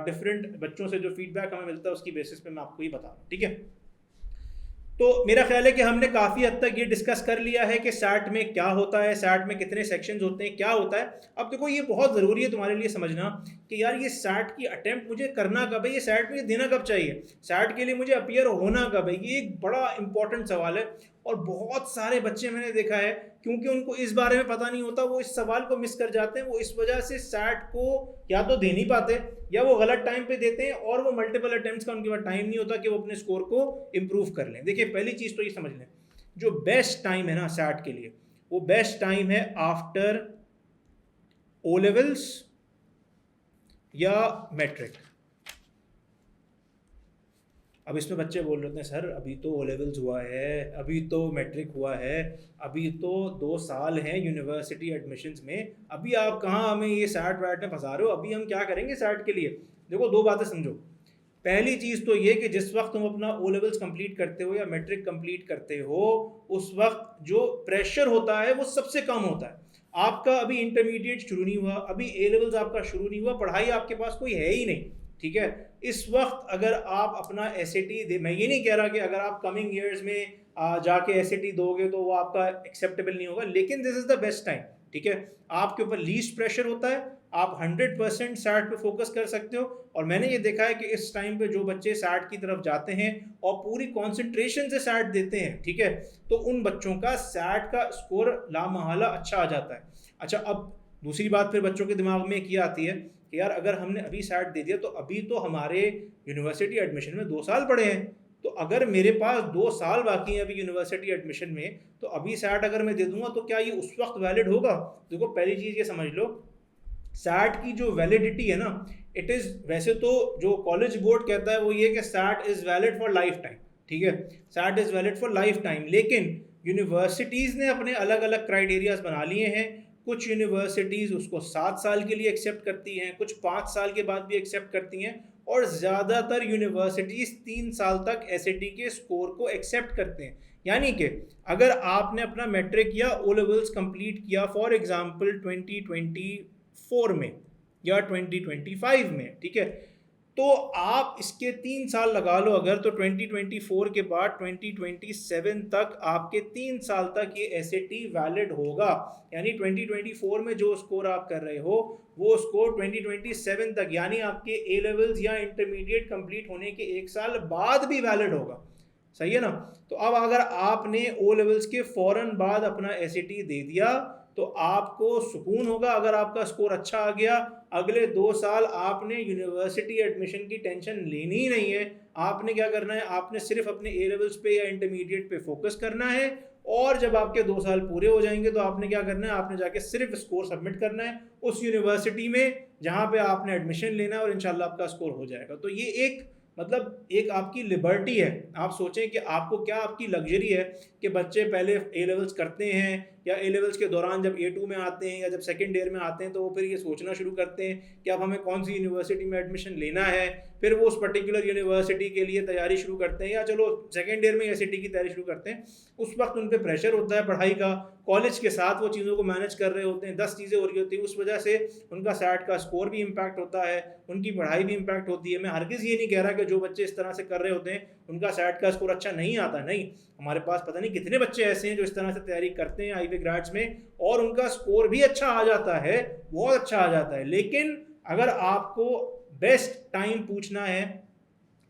different बच्चों से जो फीडबैक हमें मिलता है उसकी बेसिस पे मैं आपको ये बता रहा हूँ। ठीक है, तो मेरा ख्याल है कि हमने काफ़ी हद तक ये डिस्कस कर लिया है कि सैट में क्या होता है, सैट में कितने सेक्शंस होते हैं, क्या होता है। अब देखो ये बहुत ज़रूरी है तुम्हारे लिए समझना कि यार ये सैट की अटेम्प्ट मुझे करना कब है, ये सैट मुझे देना कब चाहिए, सैट के लिए मुझे अपीयर होना कब है, ये एक बड़ा इंपॉर्टेंट सवाल है। और बहुत सारे बच्चे मैंने देखा है क्योंकि उनको इस बारे में पता नहीं होता, वो इस सवाल को मिस कर जाते हैं, वो इस वजह से सैट को या तो दे नहीं पाते या वो गलत टाइम पे देते हैं और वो मल्टीपल अटेम्प्ट्स का उनके पास टाइम नहीं होता कि वो अपने स्कोर को इम्प्रूव कर लें। देखिए पहली चीज़ तो ये समझ लें, जो बेस्ट टाइम है ना सैट के लिए, वो बेस्ट टाइम है आफ्टर ओ लेवल्स या मैट्रिक। अब इसमें बच्चे बोल रहे हैं सर अभी तो ओ लेवल्स हुआ है, अभी तो मैट्रिक हुआ है, अभी तो 2 साल हैं यूनिवर्सिटी एडमिशन्स में, अभी आप कहाँ हमें ये सैट वैट में फंसा रहे हो, अभी हम क्या करेंगे सैट के लिए। देखो दो बातें समझो। पहली चीज़ तो ये कि जिस वक्त तुम अपना ओ लेवल्स कंप्लीट करते हो या मैट्रिक कंप्लीट करते हो, उस वक्त जो प्रेशर होता है वो सबसे कम होता है। आपका अभी इंटरमीडिएट शुरू नहीं हुआ, अभी ए लेवल्स आपका शुरू नहीं हुआ, पढ़ाई आपके पास कोई है ही नहीं। ठीक है, इस वक्त अगर आप अपना एसएटी दे, मैं ये नहीं कह रहा कि अगर आप कमिंग ईयर्स में जाके एसएटी दोगे तो वो आपका एक्सेप्टेबल नहीं होगा, लेकिन this is the best time. ठीक है, आपके ऊपर लीस्ट प्रेशर होता है, आप 100% सैट पे फोकस कर सकते हो। और मैंने ये देखा है कि इस टाइम पे जो बच्चे सैट की तरफ जाते हैं और पूरी कॉन्सेंट्रेशन से सैट देते हैं, ठीक है, तो उन बच्चों का सैट का स्कोर लामहला अच्छा आ जाता है। अच्छा, अब दूसरी बात फिर बच्चों के दिमाग में क्या आती है कि यार अगर हमने अभी सैट दे दिया तो अभी तो हमारे यूनिवर्सिटी एडमिशन में 2 साल पड़े हैं, तो अगर मेरे पास 2 साल बाकी हैं अभी यूनिवर्सिटी एडमिशन में, तो अभी सैट अगर मैं दे दूंगा तो क्या ये उस वक्त वैलिड होगा। देखो पहली चीज़ ये समझ लो, सैट की जो वैलिडिटी है ना, इट इज़, वैसे तो जो कॉलेज बोर्ड कहता है वो ये कि SAT is valid for lifetime. ठीक है, SAT is valid for lifetime, लेकिन यूनिवर्सिटीज़ ने अपने अलग अलग क्राइटेरियाज बना लिए हैं। कुछ यूनिवर्सिटीज़ उसको 7 साल के लिए एक्सेप्ट करती हैं, कुछ 5 साल के बाद भी एक्सेप्ट करती हैं, और ज़्यादातर यूनिवर्सिटीज़ 3 साल तक एसएटी के स्कोर को एक्सेप्ट करते हैं। यानी कि अगर आपने अपना मैट्रिक या ओ लेवल्स कंप्लीट किया फॉर एग्जांपल 2024 में या 2025 में, ठीक है, तो आप इसके 3 साल लगा लो अगर, तो 2024 के बाद 2027 तक आपके 3 साल तक ये एसएटी वैलिड होगा। यानी 2024 में जो स्कोर आप कर रहे हो वो स्कोर 2027 तक, यानी आपके ए लेवल्स या इंटरमीडिएट कंप्लीट होने के 1 साल बाद भी वैलिड होगा। सही है ना। तो अब अगर आपने ओ लेवल्स के फौरन बाद अपना एसएटी दे दिया तो आपको सुकून होगा। अगर आपका स्कोर अच्छा आ गया, अगले 2 साल आपने यूनिवर्सिटी एडमिशन की टेंशन लेनी ही नहीं है। आपने क्या करना है, आपने सिर्फ अपने ए लेवल्स पे या इंटरमीडिएट पे फोकस करना है और जब आपके 2 साल पूरे हो जाएंगे तो आपने क्या करना है, आपने जाके सिर्फ स्कोर सबमिट करना है उस यूनिवर्सिटी में जहाँ पे आपने एडमिशन लेना है और इंशाल्लाह आपका स्कोर हो जाएगा। तो ये एक मतलब एक आपकी लिबर्टी है। आप सोचें कि आपको क्या आपकी लग्जरी है कि बच्चे पहले ए लेवल्स करते हैं या ए लेवल्स के दौरान जब A2 में आते हैं या जब सेकेंड ईयर में आते हैं तो वो फिर ये सोचना शुरू करते हैं कि अब हमें कौन सी यूनिवर्सिटी में एडमिशन लेना है, फिर वो उस पर्टिकुलर यूनिवर्सिटी के लिए तैयारी शुरू करते हैं या चलो सेकेंड ईयर में SAT की तैयारी शुरू करते हैं। उस वक्त उन पर प्रेशर होता है पढ़ाई का, कॉलेज के साथ वो चीज़ों को मैनेज कर रहे होते हैं, 10 चीज़ें हो रही होती हैं, उस वजह से उनका SAT का स्कोर भी इम्पैक्ट होता है, उनकी पढ़ाई भी इम्पैक्ट होती है। मैं हरगिज़ ये नहीं कह रहा कि जो बच्चे इस तरह से कर रहे होते हैं उनका SAT का स्कोर अच्छा नहीं आता, नहीं, हमारे पास पता नहीं कितने बच्चे ऐसे हैं जो इस तरह से तैयारी करते हैं IB ग्रेड्स में और उनका स्कोर भी अच्छा आ जाता है, बहुत अच्छा आ जाता है। लेकिन अगर आपको बेस्ट टाइम पूछना है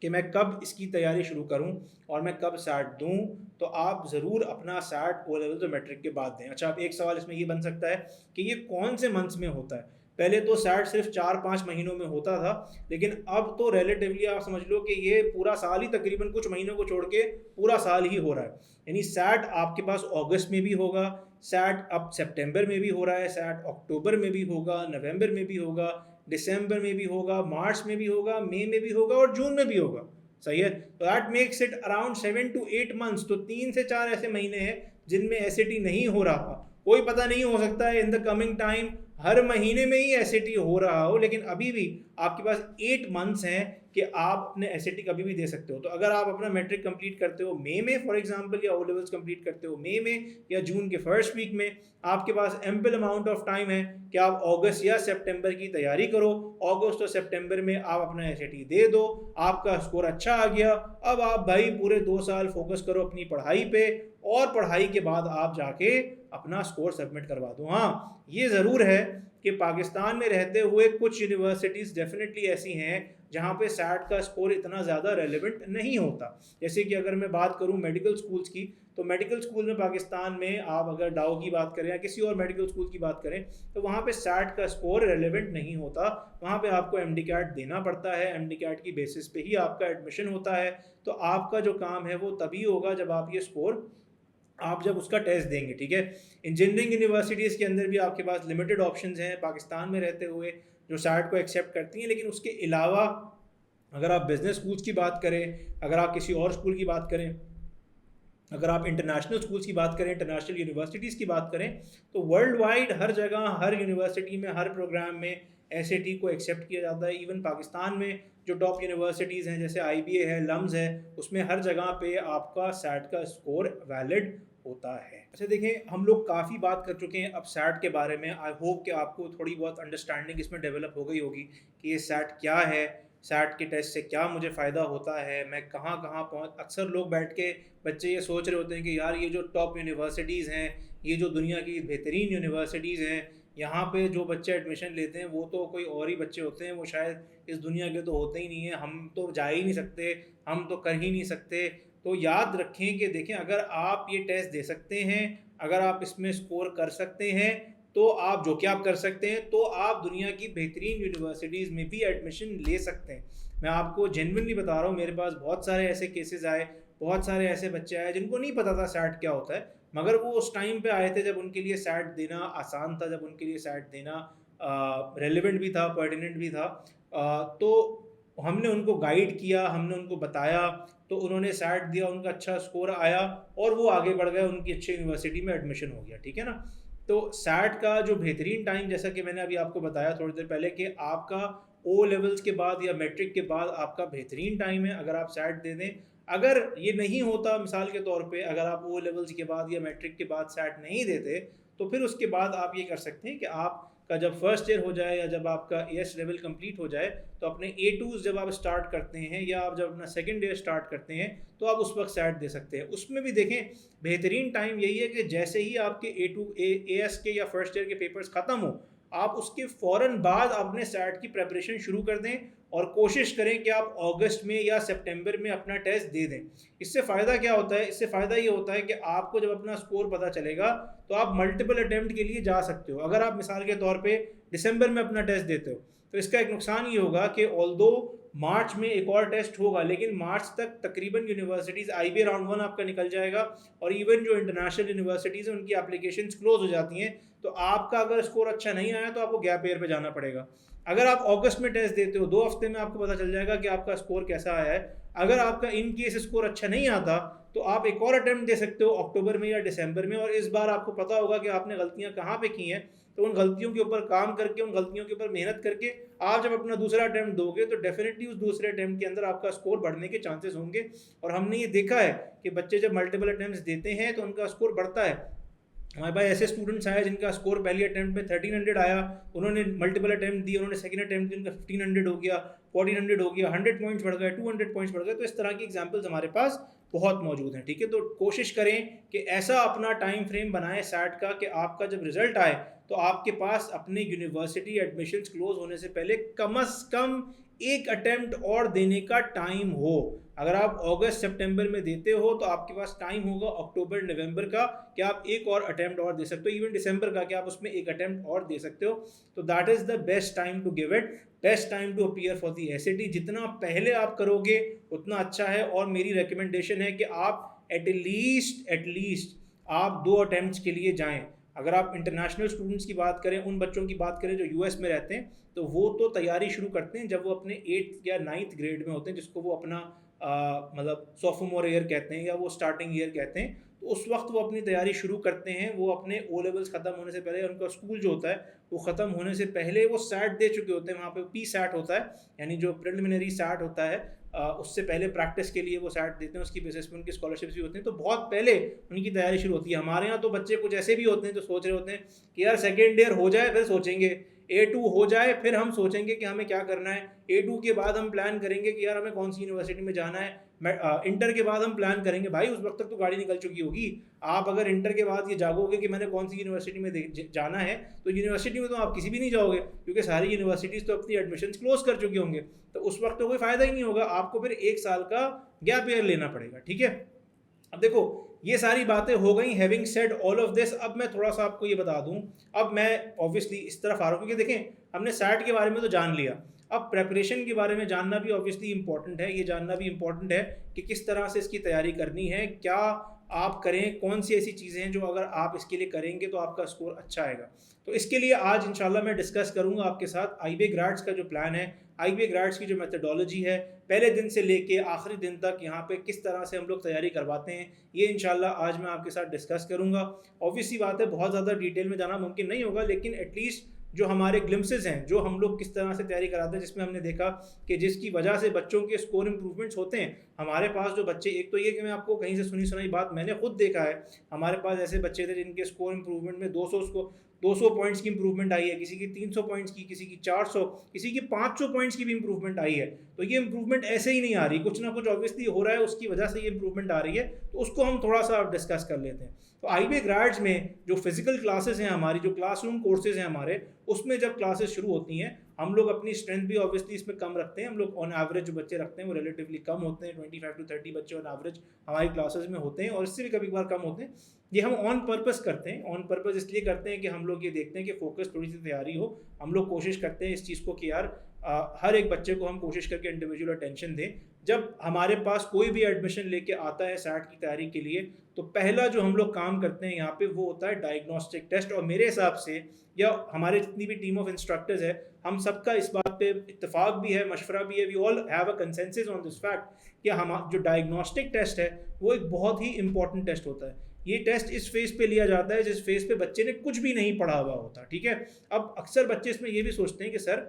कि मैं कब इसकी तैयारी शुरू करूं और मैं कब SAT दूं, तो आप ज़रूर अपना SAT O लेवल और मैट्रिक के बाद दें। अच्छा, अब एक सवाल इसमें ये बन सकता है कि ये कौन से मंथ्स में होता है। पहले तो SAT सिर्फ 4-5 महीनों में होता था, लेकिन अब तो रिलेटिवली आप समझ लो कि ये पूरा साल ही तकरीबन कुछ महीनों को छोड़ के पूरा साल ही हो रहा है। यानी SAT आपके पास अगस्त में भी होगा, SAT अब सितंबर में भी हो रहा है, SAT अक्टूबर में भी होगा, नवंबर में भी होगा, दिसंबर में भी होगा, मार्च में भी होगा, मई में भी होगा और जून में भी होगा। सही है, तो that makes it around 7 to 8 months. तो 3 से 4 ऐसे महीने हैं जिनमें SAT नहीं हो रहा। कोई पता नहीं, हो सकता है इन द कमिंग टाइम हर महीने में ही SAT हो रहा हो, लेकिन अभी भी आपके पास 8 मंथ्स हैं कि आप अपने SAT कभी भी दे सकते हो। तो अगर आप अपना मैट्रिक कंप्लीट करते हो मई में फॉर एग्जांपल, या O लेवल्स कंप्लीट करते हो मई में या जून के फर्स्ट वीक में, आपके पास एम्पल अमाउंट ऑफ टाइम है कि आप अगस्त या सितंबर की तैयारी करो। अगस्त और सितंबर में आप अपना SAT दे दो, आपका स्कोर अच्छा आ गया, अब आप भाई पूरे 2 साल फोकस करो अपनी पढ़ाई पे और पढ़ाई के बाद आप जाके अपना स्कोर सबमिट करवा दो। हाँ, ये ज़रूर है कि पाकिस्तान में रहते हुए कुछ यूनिवर्सिटीज़ डेफिनेटली ऐसी हैं जहाँ पे SAT का स्कोर इतना ज़्यादा रेलिवेंट नहीं होता। जैसे कि अगर मैं बात करूँ मेडिकल स्कूल्स की, तो मेडिकल स्कूल में पाकिस्तान में आप अगर डाउ की बात करें या किसी और मेडिकल स्कूल की बात करें तो वहाँ पे SAT का स्कोर रेलिवेंट नहीं होता। वहाँ पे आपको MD-CAT देना पड़ता है, MD-CAT की बेसिस पे ही आपका एडमिशन होता है। तो आपका जो काम है वो तभी होगा जब आप ये स्कोर आप जब उसका टेस्ट देंगे। ठीक है, इंजीनियरिंग यूनिवर्सिटीज़ के अंदर भी आपके पास लिमिटेड ऑप्शंस हैं पाकिस्तान में रहते हुए जो SAT को एक्सेप्ट करती हैं, लेकिन उसके अलावा अगर आप बिजनेस स्कूल्स की बात करें, अगर आप किसी और स्कूल की बात करें, अगर आप इंटरनेशनल स्कूल्स की बात करें, इंटरनेशनल यूनिवर्सिटीज़ की बात करें, तो वर्ल्ड वाइड हर जगह, हर यूनिवर्सिटी में, हर प्रोग्राम में SAT को एक्सेप्ट किया जाता है। इवन पाकिस्तान में जो टॉप यूनिवर्सिटीज़ हैं जैसे IBA है, लम्स है, उसमें हर जगह पे आपका SAT का स्कोर वैलिड होता है। अच्छा देखें, हम लोग काफ़ी बात कर चुके हैं अब SAT के बारे में। आई होप कि आपको थोड़ी बहुत अंडरस्टैंडिंग इसमें डेवलप हो गई होगी कि ये SAT क्या है, SAT के टेस्ट से क्या मुझे फ़ायदा होता है, मैं कहाँ कहाँ पहुँच। अक्सर लोग बैठ के बच्चे ये सोच रहे होते हैं कि यार ये जो टॉप यूनिवर्सिटीज़ हैं, ये जो दुनिया की बेहतरीन यूनिवर्सिटीज़ हैं, यहाँ पे जो बच्चे एडमिशन लेते हैं वो तो कोई और ही बच्चे होते हैं, वो शायद इस दुनिया के तो होते ही नहीं हैं, हम तो जा ही नहीं सकते, हम तो कर ही नहीं सकते। तो याद रखें कि देखें, अगर आप ये टेस्ट दे सकते हैं, अगर आप इसमें स्कोर कर सकते हैं, तो आप जो कि आप कर सकते हैं, तो आप दुनिया की बेहतरीन यूनिवर्सिटीज़ में भी एडमिशन ले सकते हैं। मैं आपको जेन्युइनली बता रहा हूँ, मेरे पास बहुत सारे ऐसे केसेस आए, बहुत सारे ऐसे बच्चे आए जिनको नहीं पता था SAT क्या होता है, मगर वो उस टाइम पे आए थे जब उनके लिए SAT देना आसान था, जब उनके लिए SAT देना रेलिवेंट भी था, पर्टिनेंट भी था। तो हमने उनको गाइड किया, हमने उनको बताया, तो उन्होंने SAT दिया, उनका अच्छा स्कोर आया और वो आगे बढ़ गए, उनकी अच्छी यूनिवर्सिटी में एडमिशन हो गया। ठीक है ना। तो SAT का जो बेहतरीन टाइम, जैसा कि मैंने अभी आपको बताया थोड़ी देर पहले, कि आपका O लेवल्स के बाद या मैट्रिक के बाद आपका बेहतरीन टाइम है अगर आप SAT दे दें। अगर ये नहीं होता, मिसाल के तौर पे अगर आप O लेवल्स के बाद या मैट्रिक के बाद SAT नहीं देते, तो फिर उसके बाद आप ये कर सकते हैं कि आपका जब फर्स्ट ईयर हो जाए या जब आपका AS लेवल कंप्लीट हो जाए, तो अपने A2s जब आप स्टार्ट करते हैं या आप जब अपना सेकेंड ईयर स्टार्ट करते हैं, तो आप उस वक्त SAT दे सकते हैं। उसमें भी देखें, बेहतरीन टाइम यही है कि जैसे ही आपके AS के या फर्स्ट ईयर के पेपर्स ख़त्म हो, आप उसके फ़ौरन बाद अपने SAT की प्रेपरेशन शुरू कर दें और कोशिश करें कि आप अगस्त में या सितंबर में अपना टेस्ट दे दें। इससे फ़ायदा क्या होता है? इससे फ़ायदा ये होता है कि आपको जब अपना स्कोर पता चलेगा तो आप मल्टीपल अटैम्प्ट के लिए जा सकते हो। अगर आप मिसाल के तौर पे दिसंबर में अपना टेस्ट देते हो तो इसका एक नुकसान ये होगा कि ऑल्दो मार्च में एक और टेस्ट होगा, लेकिन मार्च तक तकरीबन यूनिवर्सिटीज़ IB राउंड 1 आपका निकल जाएगा, और इवन जो इंटरनेशनल यूनिवर्सिटीज़ हैं उनकी एप्लीकेशंस क्लोज हो जाती हैं। तो आपका अगर स्कोर अच्छा नहीं आया तो आपको गैप ईयर पे जाना पड़ेगा। अगर आप अगस्त में टेस्ट देते हो 2 हफ्ते में आपको पता चल जाएगा कि आपका स्कोर कैसा आया है। अगर आपका इन केस स्कोर अच्छा नहीं आता तो आप एक और अटेम्प्ट दे सकते हो अक्टूबर में या दिसंबर में, और इस बार आपको पता होगा कि आपने गलतियां कहाँ पे की हैं। तो उन गलतियों के ऊपर काम करके, उन गलतियों के ऊपर मेहनत करके आप जब अपना दूसरा अटेम्प्ट दोगे तो डेफिनेटली उस दूसरे अटेम्प्ट के अंदर आपका स्कोर बढ़ने के चांसेस होंगे। और हमने ये देखा है कि बच्चे जब मल्टीपल अटेम्प्ट्स देते हैं तो उनका स्कोर बढ़ता है। हमारे पास ऐसे स्टूडेंट्स आए जिनका स्कोर पहले अटेम्प्ट में 1300 आया, उन्होंने मल्टीपल अटेम्प्ट दिए, उन्होंने सेकंड अटेम्प्ट दिया, उनका 1500 हो गया, 1400 हो गया, 100 पॉइंट्स बढ़ गए, 200 पॉइंट्स बढ़ गए। तो इस तरह की एग्जांपल्स हमारे पास बहुत मौजूद हैं। ठीक है, तो कोशिश करें कि ऐसा अपना टाइम फ्रेम बनाएं सैट का कि आपका जब रिजल्ट आए तो आपके पास अपने यूनिवर्सिटी एडमिशन्स क्लोज होने से पहले कम से कम एक अटेम्प्ट और देने का टाइम हो। अगर आप अगस्त सितंबर में देते हो तो आपके पास टाइम होगा अक्टूबर नवंबर का कि आप एक और अटेम्प्ट और दे सकते हो, इवन दिसंबर का कि आप उसमें एक अटेम्प्ट और दे सकते हो। तो that is the best time to give it, best time to appear for the SAT। जितना पहले आप करोगे उतना अच्छा है, और मेरी रिकमेंडेशन है कि आप एटलीस्ट आप 2 अटेम्प्ट्स के लिए जाएं। अगर आप इंटरनेशनल स्टूडेंट्स की बात करें, उन बच्चों की बात करें जो US में रहते हैं, तो वो तो तैयारी शुरू करते हैं जब वो अपने 8th या 9th ग्रेड में होते हैं, जिसको वो अपना मतलब सोफोमोर ईयर कहते हैं या वो स्टार्टिंग ईयर कहते हैं। तो उस वक्त वो अपनी तैयारी शुरू करते हैं, वो अपने O लेवल्स ख़त्म होने से पहले, उनका स्कूल जो होता है वो ख़त्म होने से पहले वो सैट दे चुके होते हैं। वहाँ पे PSAT होता है, यानी जो प्रिलिमिनरी सैट होता है, उससे पहले प्रैक्टिस के लिए वो सैट देते हैं, उसकी बेसिस पे उनकी स्कॉलरशिप्स भी होती हैं। तो बहुत पहले उनकी तैयारी शुरू होती है। हमारे यहाँ तो बच्चे कुछ ऐसे भी होते हैं जो सोच रहे होते हैं कि यार सेकेंड ईयर हो जाए फिर सोचेंगे, A2 हो जाए फिर हम सोचेंगे कि हमें क्या करना है, A2 के बाद हम प्लान करेंगे कि यार हमें कौन सी यूनिवर्सिटी में जाना है, इंटर के बाद हम प्लान करेंगे। भाई उस वक्त तक तो गाड़ी निकल चुकी होगी। आप अगर इंटर के बाद ये जागोगे कि मैंने कौन सी यूनिवर्सिटी में जाना है, तो यूनिवर्सिटी में तो आप किसी भी नहीं जाओगे, क्योंकि सारी यूनिवर्सिटीज़ तो अपनी एडमिशन्स क्लोज कर चुके होंगे। तो उस वक्त तो कोई फ़ायदा ही नहीं होगा, आपको फिर 1 साल का गैप ईयर लेना पड़ेगा। ठीक है, अब देखो ये सारी बातें हो गई। Having said all of this, अब मैं थोड़ा सा आपको ये बता दूं। अब मैं ऑब्वियसली इस तरफ आ रहा हूँ क्योंकि देखें हमने सैट के बारे में तो जान लिया, अब प्रेपरेशन के बारे में जानना भी ऑब्वियसली इंपॉर्टेंट है। ये जानना भी इंपॉर्टेंट है कि किस तरह से इसकी तैयारी करनी है, क्या आप करें, कौन सी ऐसी चीज़ें हैं जो अगर आप इसके लिए करेंगे तो आपका स्कोर अच्छा आएगा। तो इसके लिए आज इंशाल्लाह मैं डिस्कस करूंगा आपके साथ IB ग्रेड्स का जो प्लान है, IB ग्रेड्स की जो मेथडोलॉजी है, पहले दिन से लेके आखिरी दिन तक यहाँ पे किस तरह से हम लोग तैयारी करवाते हैं, ये इंशाल्लाह आज मैं आपके साथ डिस्कस करूँगा। ऑब्वियसली बात है बहुत ज़्यादा डिटेल में जाना मुमकिन नहीं होगा, लेकिन एटलीस्ट जो हमारे ग्लिम्सेस हैं, जो हम लोग किस तरह से तैयारी कराते हैं, जिसमें हमने देखा कि जिसकी वजह से बच्चों के स्कोर इंप्रूवमेंट्स होते हैं। हमारे पास जो बच्चे, एक तो ये कि मैं आपको कहीं से सुनी सुनाई बात मैंने खुद देखा है, हमारे पास ऐसे बच्चे थे जिनके स्कोर इंप्रूवमेंट में 200 पॉइंट्स की इंप्रूवमेंट आई है, किसी की 300 पॉइंट्स की, किसी की 400, किसी की 500 पॉइंट्स की भी इंप्रूवमेंट आई है। तो ये इंप्रूवमेंट ऐसे ही नहीं आ रही, कुछ ना कुछ ऑब्वियसली हो रहा है, उसकी वजह से ये इंप्रूवमेंट आ रही है। तो उसको हम थोड़ा सा डिस्कस कर लेते हैं। तो IB ग्रेड्स में जो फिजिकल क्लासेस हैं हमारी, जो क्लासरूम कोर्सेज हैं हमारे, उसमें जब क्लासेस शुरू होती हैं हम लोग अपनी स्ट्रेंथ भी ऑब्वियसली इसमें कम रखते हैं। हम लोग ऑन एवरेज जो बच्चे रखते हैं वो रिलेटिवली कम होते हैं, 25 to 30 बच्चे ऑन एवरेज हमारी क्लासेस में होते हैं, और इससे भी कभी कभार कम होते हैं। ये हम ऑन पर्पस करते हैं। ऑन पर्पस इसलिए करते हैं कि हम लोग ये देखते हैं कि फोकस थोड़ी सी तैयारी हो। हम लोग कोशिश करते हैं इस चीज़ को कि यार हर एक बच्चे को हम कोशिश करके इंडिविजुअल अटेंशन दें। जब हमारे पास कोई भी एडमिशन लेके आता है सैट की तैयारी के लिए, तो पहला जो हम लोग काम करते हैं यहाँ पे वो होता है डायग्नोस्टिक टेस्ट। और मेरे हिसाब से, या हमारे जितनी भी टीम ऑफ इंस्ट्रक्टर्स है, हम सबका इस बात पे इत्तेफाक भी है, मशवरा भी है, we all have a consensus on this fact कि हम जो डायग्नोस्टिक टेस्ट है वो एक बहुत ही इंपॉर्टेंट टेस्ट होता है। ये टेस्ट इस फेज पे लिया जाता है जिस फेज पे बच्चे ने कुछ भी नहीं पढ़ा हुआ होता। ठीक है, अब अक्सर बच्चे इसमें ये भी सोचते हैं कि सर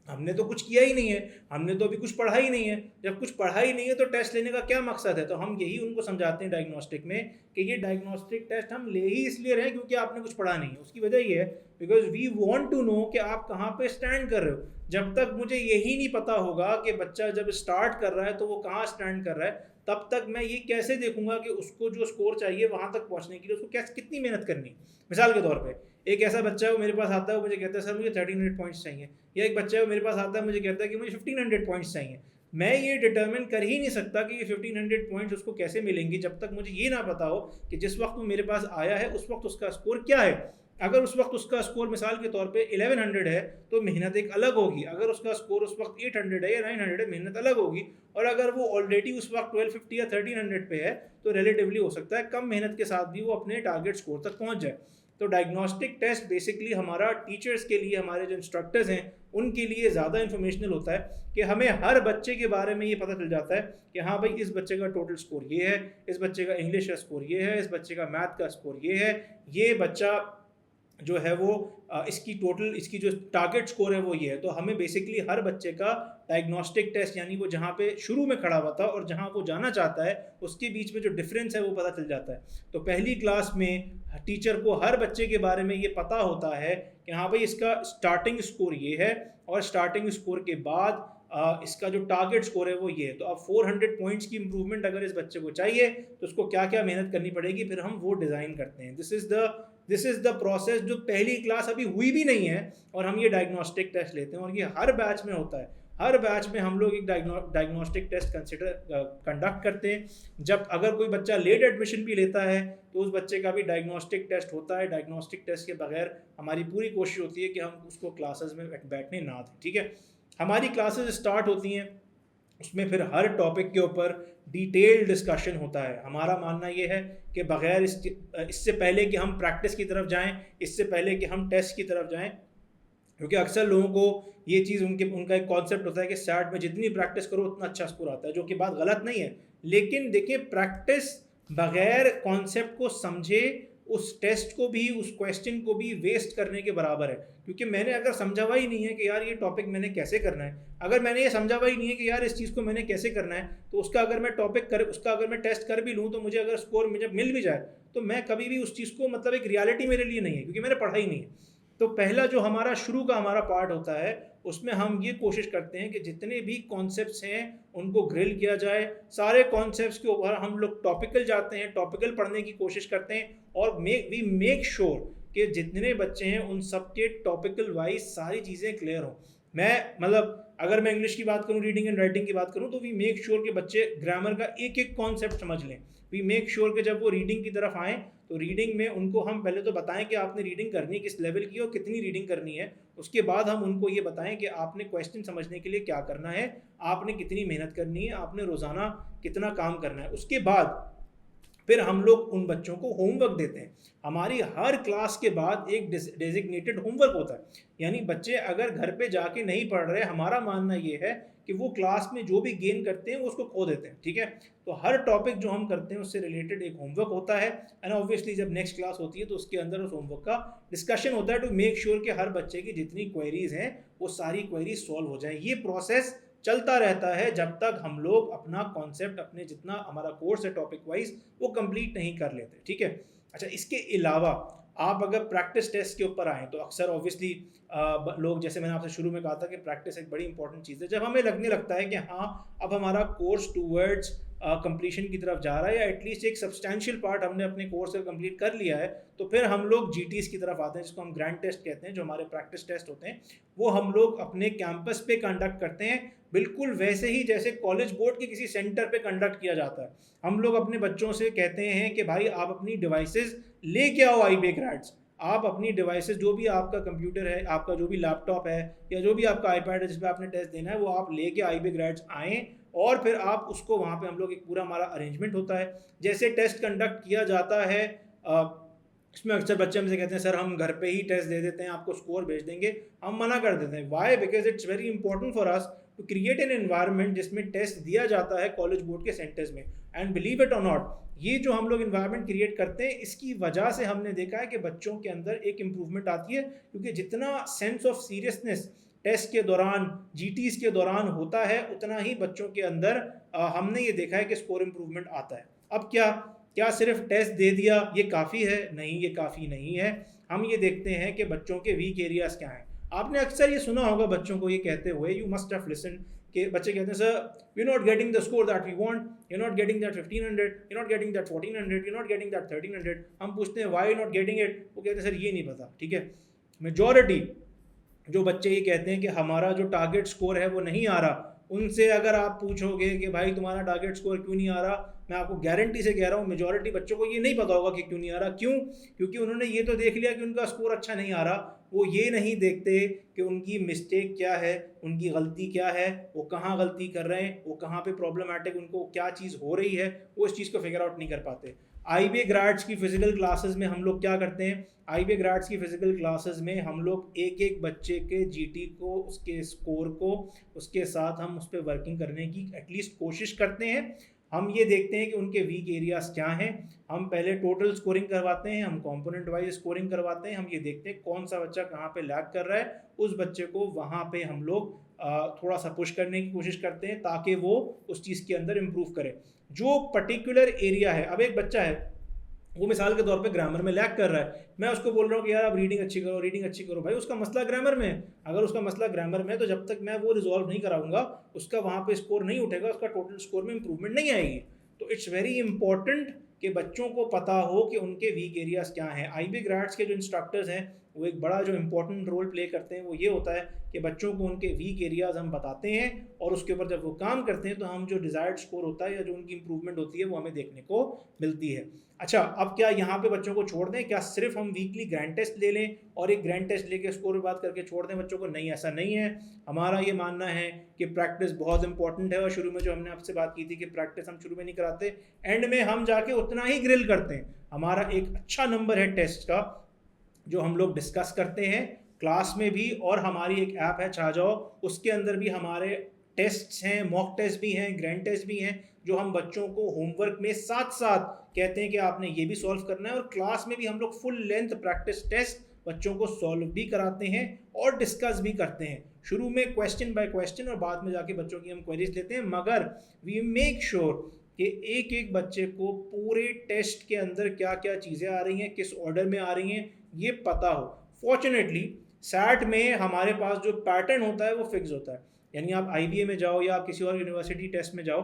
हमने तो कुछ किया ही नहीं है, हमने तो अभी कुछ पढ़ा ही नहीं है। जब कुछ पढ़ा ही नहीं है तो टेस्ट लेने का क्या मकसद है? तो हम यही उनको समझाते हैं डायग्नोस्टिक में कि ये डायग्नोस्टिक टेस्ट हम ले ही इसलिए रहे हैं क्योंकि आपने कुछ पढ़ा नहीं है। उसकी वजह ये है because we want to know कि आप कहाँ पे स्टैंड कर रहे हो। जब तक मुझे यही नहीं पता होगा कि बच्चा जब स्टार्ट कर रहा है तो वो कहाँ स्टैंड कर रहा है, तब तक मैं ये कैसे देखूंगा कि उसको जो स्कोर चाहिए वहाँ तक पहुँचने के लिए उसको कैसे कितनी मेहनत करनी। मिसाल के तौर पर एक ऐसा बच्चा है वो मेरे पास आता है, वो मुझे कहता है सर मुझे 1300 पॉइंट्स चाहिए, या एक बच्चा है वो मेरे पास आता है मुझे कहता है कि मुझे 1500 पॉइंट्स चाहिए। मैं ये डिटर्मिन कर ही नहीं सकता कि ये 1500 पॉइंट्स उसको कैसे मिलेंगी जब तक मुझे ये ना पता हो कि जिस वक्त वो मेरे पास आया है उस वक्त उसका स्कोर क्या है। अगर उस वक्त उसका स्कोर मिसाल के तौर पे 1100 है तो मेहनत एक अलग होगी, अगर उसका स्कोर उस वक्त 800 है या 900 है मेहनत अलग होगी, और अगर वो ऑलरेडी उस वक्त 1250 या 1300 पे है तो रिलेटिवली हो सकता है कम मेहनत के साथ भी वो अपने टारगेट स्कोर तक पहुंच जाए। तो डायग्नोस्टिक टेस्ट बेसिकली हमारा टीचर्स के लिए, हमारे जो इंस्ट्रक्टर्स हैं उनके लिए ज़्यादा इन्फॉर्मेशनल होता है कि हमें हर बच्चे के बारे में ये पता चल जाता है कि हाँ भाई इस बच्चे का टोटल स्कोर ये है, इस बच्चे का इंग्लिश का स्कोर ये है, इस बच्चे का मैथ का स्कोर ये है, ये बच्चा जो है वो इसकी जो टारगेट स्कोर है वो ये है। तो हमें बेसिकली हर बच्चे का डायग्नोस्टिक टेस्ट यानी वो जहाँ पे शुरू में खड़ा हुआ था और जहाँ वो जाना चाहता है उसके बीच में जो डिफरेंस है वो पता चल जाता है। तो पहली क्लास में टीचर को हर बच्चे के बारे में ये पता होता है कि हाँ भाई इसका स्टार्टिंग स्कोर ये है और स्टार्टिंग स्कोर के बाद इसका जो टारगेट स्कोर है वो ये है। तो अब 400 पॉइंट्स की इंप्रूवमेंट अगर इस बच्चे को चाहिए तो उसको क्या क्या मेहनत करनी पड़ेगी, फिर हम वो डिज़ाइन करते हैं। दिस इज़ द प्रोसेस जो पहली क्लास अभी हुई भी नहीं है और हम ये डायग्नोस्टिक टेस्ट लेते हैं और ये हर बैच में होता है। हर बैच में हम लोग एक डायग्नोस्टिक टेस्ट कंडक्ट करते हैं। जब अगर कोई बच्चा लेट एडमिशन भी लेता है तो उस बच्चे का भी डायग्नोस्टिक टेस्ट होता है। डायग्नोस्टिक टेस्ट के बगैर हमारी पूरी कोशिश होती है कि हम उसको क्लासेस में बैठने ना दें। ठीक है, हमारी क्लासेस स्टार्ट होती हैं, उसमें फिर हर टॉपिक के ऊपर डिटेल डिस्कशन होता है। हमारा मानना ये है कि बगैर इससे पहले कि हम प्रैक्टिस की तरफ जाएं, इससे पहले कि हम टेस्ट की तरफ जाएं, क्योंकि अक्सर लोगों को ये चीज़ उनका एक कॉन्सेप्ट होता है कि सैट में जितनी प्रैक्टिस करो उतना अच्छा स्कोर आता है, जो कि बात गलत नहीं है। लेकिन देखिए, प्रैक्टिस बगैर कॉन्सेप्ट को समझे उस टेस्ट को भी, उस क्वेश्चन को भी वेस्ट करने के बराबर है। क्योंकि मैंने अगर समझा हुआ ही नहीं है कि यार ये टॉपिक मैंने कैसे करना है, अगर मैंने ये समझा हुआ ही नहीं है कि यार इस चीज़ को मैंने कैसे करना है, तो उसका अगर मैं टेस्ट कर भी लूँ तो मुझे अगर स्कोर मुझे मिल भी जाए तो मैं कभी भी उस चीज़ को, मतलब एक रियलिटी मेरे लिए नहीं है क्योंकि मैंने पढ़ा ही नहीं है। तो पहला जो हमारा शुरू का हमारा पार्ट होता है उसमें हम ये कोशिश करते हैं कि जितने भी कॉन्सेप्ट्स हैं उनको ग्रिल किया जाए। सारे कॉन्सेप्ट्स के ऊपर हम लोग टॉपिकल जाते हैं, टॉपिकल पढ़ने की कोशिश करते हैं और वी मेक श्योर कि जितने बच्चे हैं उन सब के टॉपिकल वाइज सारी चीज़ें क्लियर हों। अगर मैं इंग्लिश की बात करूं, रीडिंग एंड राइटिंग की बात करूं, तो वी मेक श्योर कि बच्चे ग्रामर का एक एक कॉन्सेप्ट समझ लें। वी मेक श्योर कि जब वो रीडिंग की तरफ आएँ तो रीडिंग में उनको हम पहले तो बताएं कि आपने रीडिंग करनी किस लेवल की और कितनी रीडिंग करनी है। उसके बाद हम उनको ये बताएं कि आपने क्वेश्चन समझने के लिए क्या करना है, आपने कितनी मेहनत करनी है, आपने रोज़ाना कितना काम करना है। उसके बाद फिर हम लोग उन बच्चों को होमवर्क देते हैं। हमारी हर क्लास के बाद एक डेजिग्नेटेड होमवर्क होता है, यानी बच्चे अगर घर पे जाके नहीं पढ़ रहे, हमारा मानना ये है कि वो क्लास में जो भी गेन करते हैं वो उसको खो देते हैं। ठीक है, तो हर टॉपिक जो हम करते हैं उससे रिलेटेड एक होमवर्क होता है एंड ऑब्वियसली जब नेक्स्ट क्लास होती है तो उसके अंदर उस होमवर्क का डिस्कशन होता है टू मेक श्योर कि हर बच्चे की जितनी क्वेरीज हैं वो सारी क्वेरीज सॉल्व हो जाए। ये प्रोसेस चलता रहता है जब तक हम लोग अपना कॉन्सेप्ट, अपने जितना हमारा कोर्स है टॉपिक वाइज, वो कंप्लीट नहीं कर लेते। ठीक है, अच्छा, इसके अलावा आप अगर प्रैक्टिस टेस्ट के ऊपर आएँ तो अक्सर ऑब्वियसली लोग, जैसे मैंने आपसे शुरू में कहा था कि प्रैक्टिस एक बड़ी इंपॉर्टेंट चीज़ है। जब हमें लगने लगता है कि हाँ अब हमारा कोर्स टूवर्ड्स कंप्लीशन की तरफ जा रहा है या एटलीस्ट एक सब्सटैंशियल पार्ट हमने अपने कोर्स का कंप्लीट कर लिया है, तो फिर हम लोग जीटीज़ की तरफ आते हैं, जिसको हम ग्रैंड टेस्ट कहते हैं। जो हमारे प्रैक्टिस टेस्ट होते हैं वो हम लोग अपने कैंपस पे कंडक्ट करते हैं, बिल्कुल वैसे ही जैसे कॉलेज बोर्ड के किसी सेंटर पे कंडक्ट किया जाता है। हम लोग अपने बच्चों से कहते हैं कि भाई आप अपनी डिवाइसेस लेके आओ IB ग्रेड्स, आप अपनी डिवाइसेस, जो भी आपका कंप्यूटर है, आपका जो भी लैपटॉप है या जो भी आपका iPad है जिस पर आपने टेस्ट देना है, वो आप लेके IB ग्रेड्स आएँ और फिर आप उसको वहाँ पे, हम लोग एक पूरा हमारा अरेंजमेंट होता है। जैसे टेस्ट कंडक्ट किया जाता है इसमें अक्सर बच्चे हमसे कहते हैं सर हम घर पे ही टेस्ट दे देते हैं, आपको स्कोर भेज देंगे। हम मना कर देते हैं। Why? Because it's very important for us to create an environment जिसमें टेस्ट दिया जाता है कॉलेज बोर्ड के सेंटर्स में। एंड बिलीव इट और नॉट, ये जो हम लोग इन्वायरमेंट क्रिएट करते हैं इसकी वजह से हमने देखा है कि बच्चों के अंदर एक इम्प्रूवमेंट आती है, क्योंकि जितना सेंस ऑफ सीरियसनेस टेस्ट के दौरान, जीटीज़ के दौरान होता है, उतना ही बच्चों के अंदर हमने ये देखा है कि स्कोर इम्प्रूवमेंट आता है। अब क्या सिर्फ टेस्ट दे दिया ये काफ़ी है? नहीं, ये काफ़ी नहीं है। हम ये देखते हैं कि बच्चों के वीक एरियाज़ क्या हैं। आपने अक्सर ये सुना होगा बच्चों को ये कहते हुए, यू मस्ट हैव लिसन, कि बच्चे कहते हैं sir we not getting the score that we want, you not getting that 1500, you not getting that 1400, you not getting that 1300। हम पूछते हैं व्हाई नॉट गेटिंग इट, वो कहते हैं सर ये नहीं पता। ठीक है, मेजॉरिटी जो बच्चे ये कहते हैं कि हमारा जो टारगेट स्कोर है वो नहीं आ रहा, उनसे अगर आप पूछोगे कि भाई तुम्हारा टारगेट स्कोर क्यों नहीं आ रहा, मैं आपको गारंटी से कह रहा हूँ मेजॉरिटी बच्चों को ये नहीं पता होगा कि क्यों नहीं आ रहा। क्यों? क्योंकि उन्होंने ये तो देख लिया कि उनका स्कोर अच्छा नहीं आ रहा, वो ये नहीं देखते कि उनकी मिस्टेक क्या है, उनकी गलती क्या है, वो कहाँ गलती कर रहे हैं, वो कहाँ पे प्रॉब्लमैटिक उनको क्या चीज़ हो रही है, वो इस चीज़ को फिगर आउट नहीं कर पाते। आईबीए ग्रेड्स की फिजिकल क्लासेस में हम लोग क्या करते हैं, आईबीए ग्रेड्स की फिजिकल क्लासेस में हम लोग एक एक बच्चे के जीटी को, उसके स्कोर को, उसके साथ हम उस पर वर्किंग करने की एटलीस्ट कोशिश करते हैं। हम ये देखते हैं कि उनके वीक एरियाज क्या हैं, हम पहले टोटल स्कोरिंग करवाते हैं, हम कंपोनेंट वाइज स्कोरिंग करवाते हैं, हम ये देखते हैं कौन सा बच्चा कहाँ पे लैग कर रहा है, उस बच्चे को वहाँ पे हम लोग थोड़ा सा पुश करने की कोशिश करते हैं ताकि वो उस चीज़ के अंदर इम्प्रूव करे। जो पर्टिकुलर एरिया है, अब एक बच्चा है वो मिसाल के तौर पे ग्रामर में लैग कर रहा है, मैं उसको बोल रहा हूँ कि यार आप रीडिंग अच्छी करो, रीडिंग अच्छी करो, भाई उसका मसला ग्रामर में है। अगर उसका मसला ग्रामर में है तो जब तक मैं वो रिजॉल्व नहीं कराऊंगा उसका वहाँ पे स्कोर नहीं उठेगा, उसका टोटल स्कोर में इंप्रूवमेंट नहीं आएगी। तो इट्स वेरी इंपॉर्टेंट कि बच्चों को पता हो कि उनके वीक एरियाज क्या हैं। आईबी ग्रेड्स के जो इंस्ट्रक्टर्स हैं वो एक बड़ा जो इंपॉर्टेंट रोल प्ले करते हैं वो ये होता है कि बच्चों को उनके वीक एरियाज हम बताते हैं और उसके ऊपर जब वो काम करते हैं तो हम जो डिज़ायर्ड स्कोर होता है या जो उनकी इंप्रूवमेंट होती है वो हमें देखने को मिलती है। अच्छा, अब क्या यहाँ पे बच्चों को छोड़ दें? क्या सिर्फ हम वीकली ग्रैंड टेस्ट ले लें और एक ग्रैंड टेस्ट लेके स्कोर बात करके छोड़ दें बच्चों को? नहीं, ऐसा नहीं है। हमारा ये मानना है कि प्रैक्टिस बहुत इंपॉर्टेंट है और शुरू में जो हमने आपसे बात की थी कि प्रैक्टिस हम शुरू में नहीं कराते, एंड में हम जाके उतना ही ग्रिल करते हैं। हमारा एक अच्छा नंबर है टेस्ट का जो हम लोग डिस्कस करते हैं क्लास में भी, और हमारी एक ऐप है छा जाओ, उसके अंदर भी हमारे टेस्ट हैं, मॉक टेस्ट भी हैं, ग्रैंड टेस्ट भी हैं, जो हम बच्चों को होमवर्क में साथ साथ कहते हैं कि आपने ये भी सॉल्व करना है। और क्लास में भी हम लोग फुल लेंथ प्रैक्टिस टेस्ट बच्चों को सॉल्व भी कराते हैं और डिस्कस भी करते हैं। शुरू में क्वेश्चन बाय क्वेश्चन और बाद में जाके बच्चों की हम क्वेरीज लेते हैं, मगर वी मेक श्योर कि एक एक बच्चे को पूरे टेस्ट के अंदर क्या क्या चीज़ें आ रही हैं, किस ऑर्डर में आ रही हैं, ये पता हो। फॉर्चुनेटली सैट में हमारे पास जो पैटर्न होता है वो फिक्स होता है, यानी आप आईबीए में जाओ या आप किसी और यूनिवर्सिटी टेस्ट में जाओ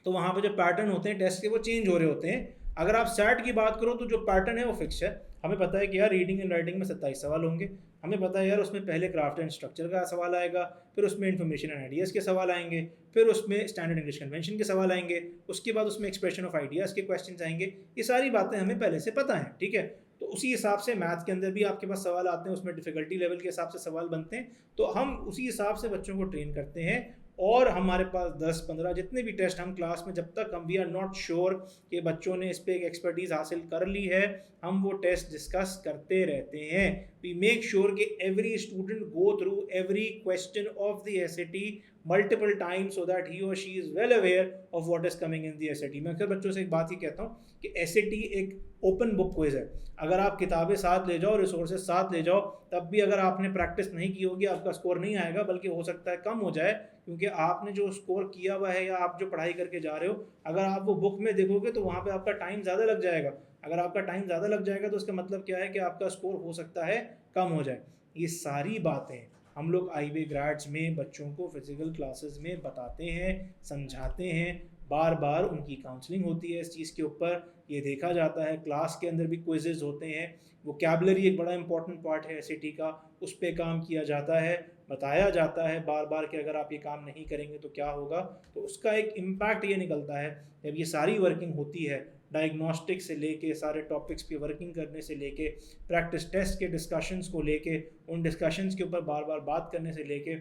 तो वहाँ पे जो पैटर्न होते हैं टेस्ट के वो चेंज हो रहे होते हैं। अगर आप सैट की बात करो तो जो पैटर्न है वो फिक्स है। हमें पता है कि यार रीडिंग एंड राइटिंग में 27 सवाल होंगे, हमें पता है यार उसमें पहले क्राफ्ट एंड स्ट्रक्चर का सवाल आएगा, फिर उसमें इन्फॉर्मेशन एंड आइडियाज़ के सवाल आएंगे, फिर उसमें स्टैंडर्ड इंग्लिश कन्वेंशन के सवाल आएंगे, उसके बाद उसमें एक्सप्रेशन ऑफ आइडियाज़ के क्वेश्चन आएंगे। ये सारी बातें हमें पहले से पता हैं, ठीक है। तो उसी हिसाब से मैथ के अंदर भी आपके पास सवाल आते हैं, उसमें डिफिकल्टी लेवल के हिसाब से सवाल बनते हैं, तो हम उसी हिसाब से बच्चों को ट्रेन करते हैं। और हमारे पास 10-15 जितने भी टेस्ट हम क्लास में, जब तक हम वी आर नॉट श्योर कि बच्चों ने इस पर एक एक्सपर्टीज हासिल कर ली है, हम वो टेस्ट डिस्कस करते रहते हैं। वी मेक श्योर कि every student go through every question of the SAT multiple times so that he और she is well aware of what is coming in the SAT. मैं अक्सर बच्चों से एक बात ही कहता हूँ कि एसएटी एक ओपन बुक क्विज है। अगर आप किताबें साथ ले जाओ, रिसोर्सेज साथ ले जाओ, तब भी अगर आपने प्रैक्टिस नहीं की होगी आपका स्कोर नहीं आएगा, बल्कि हो सकता है कम हो जाए, क्योंकि आपने जो स्कोर किया हुआ है या आप जो पढ़ाई करके जा रहे हो, अगर आप वो बुक में देखोगे तो वहाँ पे आपका टाइम ज़्यादा लग जाएगा। अगर आपका टाइम ज़्यादा लग जाएगा तो उसका मतलब क्या है कि आपका स्कोर हो सकता है कम हो जाए। ये सारी बातें हम लोग आईबी ग्रेड्स में बच्चों को फिजिकल क्लासेस में बताते हैं, समझाते हैं, बार बार उनकी काउंसलिंग होती है इस चीज़ के ऊपर, ये देखा जाता है। क्लास के अंदर भी क्विजेज होते हैं, वोकैबुलरी एक बड़ा इंपॉर्टेंट पार्ट है एसएटी का, उस पर काम किया जाता है, बताया जाता है बार बार कि अगर आप ये काम नहीं करेंगे तो क्या होगा। तो उसका एक इम्पैक्ट ये निकलता है जब ये सारी वर्किंग होती है, डायग्नोस्टिक से लेके सारे टॉपिक्स पे वर्किंग करने से लेके प्रैक्टिस टेस्ट के डिस्कशंस को लेके, उन डिस्कशंस के ऊपर बार बार बात करने से लेके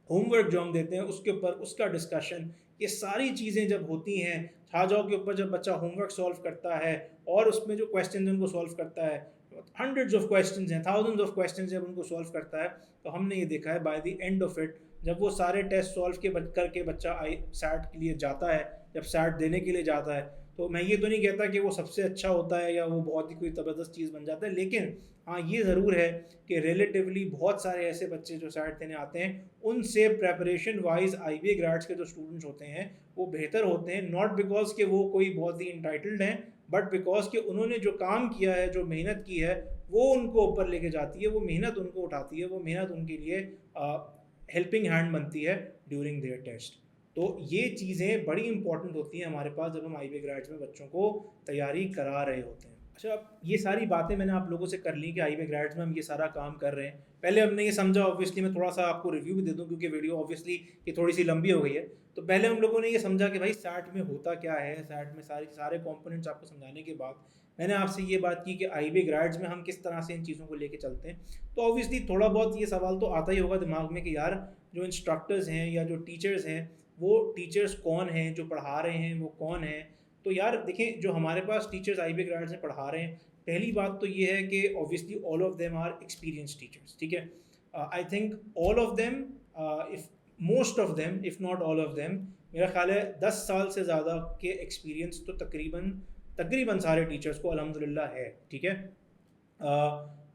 होमवर्क जो हम देते हैं उसके ऊपर उसका डिस्कशन, ये सारी चीज़ें जब होती हैं, छा जाओ के ऊपर जब बच्चा होमवर्क सॉल्व करता है और उसमें जो क्वेश्चन उनको सॉल्व करता है, हंड्रेड्स ऑफ क्वेश्चंस हैं, थाउजेंड्स ऑफ क्वेश्चंस जब उनको सॉल्व करता है, तो हमने ये देखा है by the end of it, जब वो सारे टेस्ट सॉल्व के करके बच्चा सैट के लिए जाता है, जब सैट देने के लिए जाता है, तो मैं ये तो नहीं कहता कि वो सबसे अच्छा होता है या वो बहुत ही कोई ज़बरदस्त चीज़ बन जाता है, लेकिन हाँ ये ज़रूर है कि रिलेटिवली बहुत सारे ऐसे बच्चे जो सैट देने आते हैं उनसे प्रेपरेशन वाइज आईबीए ग्रेड्स के जो स्टूडेंट्स होते हैं वो बेहतर होते हैं, नॉट बिकॉज कि वो कोई बहुत ही इंटाइटल्ड हैं, बट बिकॉज कि उन्होंने जो काम किया है, जो मेहनत की है, वो उनको ऊपर लेके जाती है, वो मेहनत उनको उठाती है, वो मेहनत उनके लिए हेल्पिंग हैंड बनती है ड्यूरिंग देयर टेस्ट। तो ये चीज़ें बड़ी इंपॉर्टेंट होती हैं हमारे पास जब हम आईबीए ग्रेड्स में बच्चों को तैयारी करा रहे होते हैं। अच्छा, अब ये सारी बातें मैंने आप लोगों से कर ली कि आईबी ग्रेड्स में हम ये सारा काम कर रहे हैं। पहले हमने ये समझा, ऑब्वियसली मैं थोड़ा सा आपको रिव्यू भी दे दूं क्योंकि वीडियो ऑब्वियसली ये थोड़ी सी लंबी हो गई है। तो पहले हम लोगों ने ये समझा कि भाई सैट में होता क्या है, सैट में सारे कंपोनेंट्स आपको समझाने के बाद मैंने आपसे ये बात की कि आईबी ग्रेड्स में हम किस तरह से इन चीज़ों को लेके चलते हैं। तो ऑब्वियसली थोड़ा बहुत ये सवाल तो आता ही होगा दिमाग में कि यार जो इंस्ट्रक्टर्स हैं या जो टीचर्स हैं, वो टीचर्स कौन हैं, जो पढ़ा रहे हैं वो कौन है। तो यार देखें, जो हमारे पास टीचर्स आईबी ग्रेड्स में पढ़ा रहे हैं, पहली बात तो ये है कि obviously all of them are experience teachers, ठीक है। I think all of them, if most of them, if not all of them, मेरा ख्याल है 10 साल से ज़्यादा के एक्सपीरियंस तो तकरीबन तकरीबन सारे टीचर्स को अल्हम्दुलिल्लाह है, ठीक है।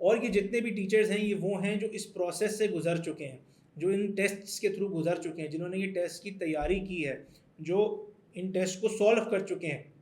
और ये जितने भी टीचर्स हैं ये वो हैं जो इस प्रोसेस से गुजर चुके हैं, जो इन टेस्ट्स के थ्रू गुजर चुके हैं, जिन्होंने ये टेस्ट की तैयारी की है, जो इन टेस्ट को सॉल्व कर चुके हैं,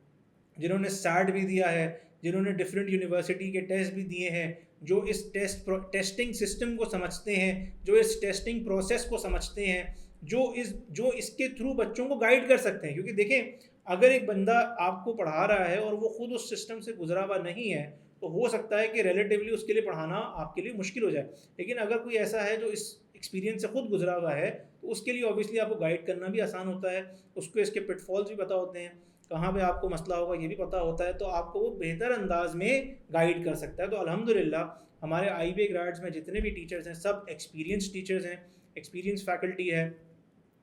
जिन्होंने सैट भी दिया है, जिन्होंने डिफरेंट यूनिवर्सिटी के टेस्ट भी दिए हैं, जो इस टेस्टिंग सिस्टम को समझते हैं, जो इस टेस्टिंग प्रोसेस को समझते हैं, जो इसके थ्रू बच्चों को गाइड कर सकते हैं। क्योंकि देखें, अगर एक बंदा आपको पढ़ा रहा है और वो खुद उस सिस्टम से गुजरा हुआ नहीं है, तो हो सकता है कि रिलेटिवली उसके लिए पढ़ाना आपके लिए मुश्किल हो जाए। लेकिन अगर कोई ऐसा है जो इस एक्सपीरियंस से खुद गुजरा हुआ है, तो उसके लिए ऑब्वियसली आपको गाइड करना भी आसान होता है, उसको इसके पिटफॉल्स भी पता होते हैं, कहाँ पे आपको मसला होगा ये भी पता होता है, तो आपको वो बेहतर अंदाज में गाइड कर सकता है। तो अल्हम्दुलिल्लाह हमारे आईबी ग्रेड्स में जितने भी टीचर्स हैं सब एक्सपीरियंस टीचर्स हैं, एक्सपीरियंस फैकल्टी है।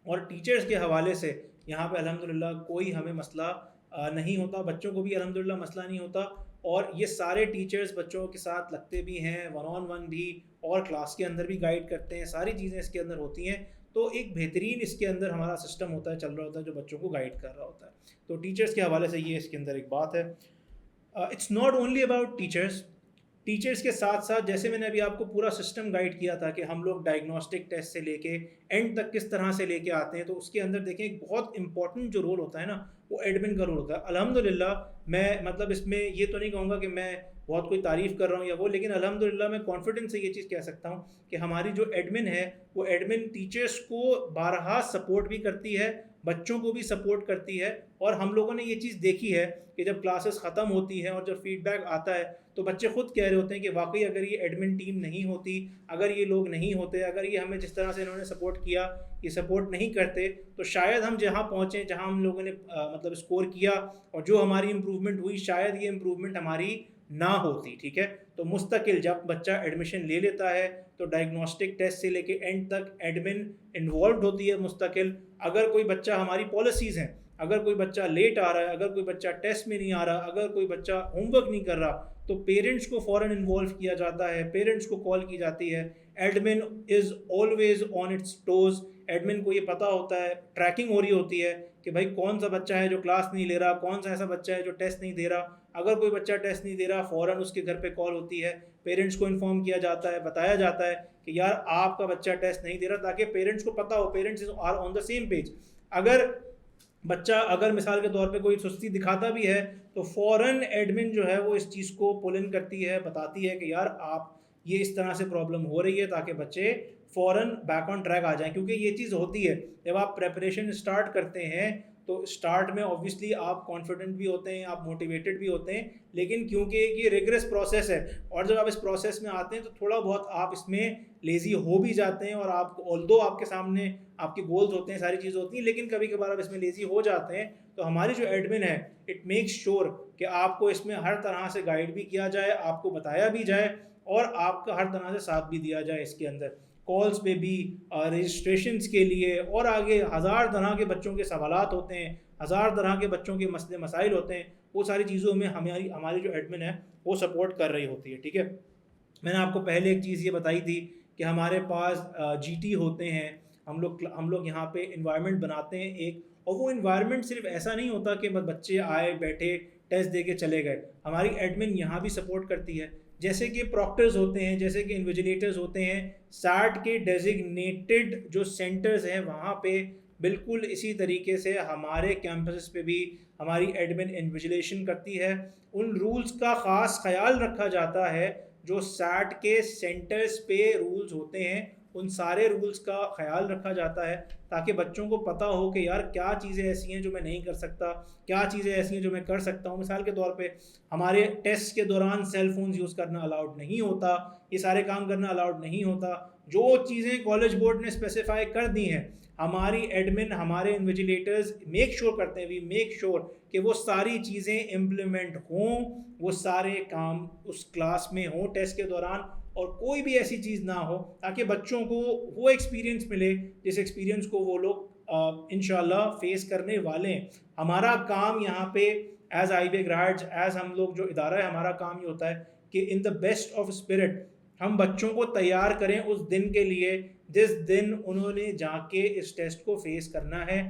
और टीचर्स के हवाले से यहाँ पे अल्हम्दुलिल्लाह कोई हमें मसला नहीं होता, बच्चों को भी अल्हम्दुलिल्लाह मसला नहीं होता। और ये सारे टीचर्स बच्चों के साथ लगते भी हैं, वन ऑन वन भी, और क्लास के अंदर भी गाइड करते हैं, सारी चीज़ें इसके अंदर होती हैं। तो एक बेहतरीन इसके अंदर हमारा सिस्टम होता है, चल रहा होता है, जो बच्चों को गाइड कर रहा होता है। तो टीचर्स के हवाले से ये इसके अंदर एक बात है। It's not only about teachers, teachers के साथ साथ जैसे मैंने अभी आपको पूरा सिस्टम गाइड किया था कि हम लोग डायग्नोस्टिक टेस्ट से लेके एंड तक किस तरह से लेके आते हैं, तो उसके अंदर देखें एक बहुत इंपॉर्टेंट जो रोल होता है ना, वो एडमिन का रोल होता है। अल्हम्दुलिल्लाह मैं मतलब इसमें ये तो नहीं कहूँगा कि मैं बहुत कोई तारीफ़ कर रहा हूँ या वो, लेकिन अल्हम्दुलिल्लाह मैं कॉन्फिडेंस से ये चीज़ कह सकता हूँ कि हमारी जो एडमिन है वो एडमिन टीचर्स को बारहा सपोर्ट भी करती है, बच्चों को भी सपोर्ट करती है। और हम लोगों ने ये चीज़ देखी है कि जब क्लासेस ख़त्म होती हैं और जब फीडबैक आता है, तो बच्चे खुद कह रहे होते हैं कि वाकई अगर ये एडमिन टीम नहीं होती, अगर ये लोग नहीं होते, अगर ये हमें जिस तरह से इन्होंने सपोर्ट किया, ये सपोर्ट नहीं करते, तो शायद हम जहाँ पहुँचें, जहाँ हम लोगों ने मतलब स्कोर किया और जो हमारी इम्प्रूवमेंट हुई, शायद ये इम्प्रूवमेंट हमारी ना होती, ठीक है। तो मुस्तकिल जब बच्चा एडमिशन ले लेता है तो डायग्नोस्टिक टेस्ट से लेके एंड तक एडमिन इन्वॉल्व होती है मुस्तकिल। अगर कोई बच्चा, हमारी पॉलिसीज़ हैं, अगर कोई बच्चा लेट आ रहा है, अगर कोई बच्चा टेस्ट में नहीं आ रहा, अगर कोई बच्चा होमवर्क नहीं कर रहा, तो पेरेंट्स को फ़ौरन इन्वॉल्व किया जाता है, पेरेंट्स को कॉल की जाती है। Admin is always on it's toes, admin को ये पता होता है, ट्रैकिंग हो रही होती है कि भाई कौन सा बच्चा है जो क्लास नहीं ले रहा, कौन सा ऐसा बच्चा है जो टेस्ट नहीं दे रहा। अगर कोई बच्चा टेस्ट नहीं दे रहा, फ़ौरन उसके घर पे कॉल होती है, पेरेंट्स को इन्फॉर्म किया जाता है, बताया जाता है कि यार आपका बच्चा टेस्ट नहीं दे रहा, ताकि पेरेंट्स को पता हो, parents are on the same page. अगर बच्चा, अगर मिसाल के तौर पे कोई सुस्ती दिखाता भी है, तो फ़ौरन एडमिन जो है वो इस चीज़ को पुल इन करती है, बताती है कि यार आप ये इस तरह से प्रॉब्लम हो रही है, ताकि बच्चे फ़ौरन बैक ऑन ट्रैक आ जाएं। क्योंकि ये चीज़ होती है, जब आप प्रेपरेशन स्टार्ट करते हैं तो स्टार्ट में ऑब्वियसली आप कॉन्फिडेंट भी होते हैं, आप मोटिवेटेड भी होते हैं, लेकिन क्योंकि ये रिग्रेस प्रोसेस है और जब आप इस प्रोसेस में आते हैं तो थोड़ा बहुत आप इसमें लेज़ी हो भी जाते हैं। और आप, ऑल्दो आपके सामने आपके गोल्स होते हैं, सारी चीज़ें होती हैं, लेकिन कभी कभार आप इसमें लेज़ी हो जाते हैं। तो हमारी जो एडमिन है, इट मेक्स श्योर कि आपको इसमें हर तरह से गाइड भी किया जाए, आपको बताया भी जाए और आपका हर तरह से साथ भी दिया जाए इसके अंदर, कॉल्स पे भी, रजिस्ट्रेशंस के लिए, और आगे हज़ार तरह के बच्चों के सवालात होते हैं, हज़ार तरह के बच्चों के मसले मसाइल होते हैं। वो सारी चीज़ों में हमारी हमारी जो एडमिन है वो सपोर्ट कर रही होती है, ठीक है। मैंने आपको पहले एक चीज़ ये बताई थी कि हमारे पास जीटी होते हैं, हम लोग यहाँ पे इन्वायरमेंट बनाते हैं एक, और वो इन्वायरमेंट सिर्फ ऐसा नहीं होता कि बस बच्चे आए बैठे टेस्ट दे के चले गए। हमारी एडमिन यहाँ भी सपोर्ट करती है, जैसे कि प्रॉक्टर्स होते हैं, जैसे कि इन्विजिलेटर्स होते हैं, सैट के डेजिग्नेटेड जो सेंटर्स हैं वहाँ पे बिल्कुल इसी तरीके से हमारे कैंपस पे भी हमारी एडमिन इन्विजिलेशन करती है। उन रूल्स का ख़ास ख्याल रखा जाता है जो सैट के सेंटर्स पे रूल्स होते हैं, उन सारे रूल्स का ख्याल रखा जाता है ताकि बच्चों को पता हो कि यार क्या चीज़ें ऐसी हैं जो मैं नहीं कर सकता, क्या चीज़ें ऐसी हैं जो मैं कर सकता हूँ। मिसाल के तौर पे हमारे टेस्ट के दौरान सेल फोन्स यूज़ करना अलाउड नहीं होता, ये सारे काम करना अलाउड नहीं होता। जो चीज़ें कॉलेज बोर्ड ने स्पेसिफाई कर दी हैं, हमारी एडमिन, हमारे इन्विजिलेटर्स मेक श्योर करते हैं, वी मेक श्योर कि वो सारी चीज़ें इम्प्लीमेंट हों, वो सारे काम उस क्लास में हों टेस्ट के दौरान, और कोई भी ऐसी चीज़ ना हो ताकि बच्चों को वो एक्सपीरियंस मिले जिस एक्सपीरियंस को वो लोग इंशाल्लाह फेस करने वाले हैं। हमारा काम यहाँ पे एज IB ग्रेड्स, एज हम लोग जो इदारा है, हमारा काम ये होता है कि in the best of spirit हम बच्चों को तैयार करें उस दिन के लिए जिस दिन उन्होंने जाके इस टेस्ट को फेस करना है।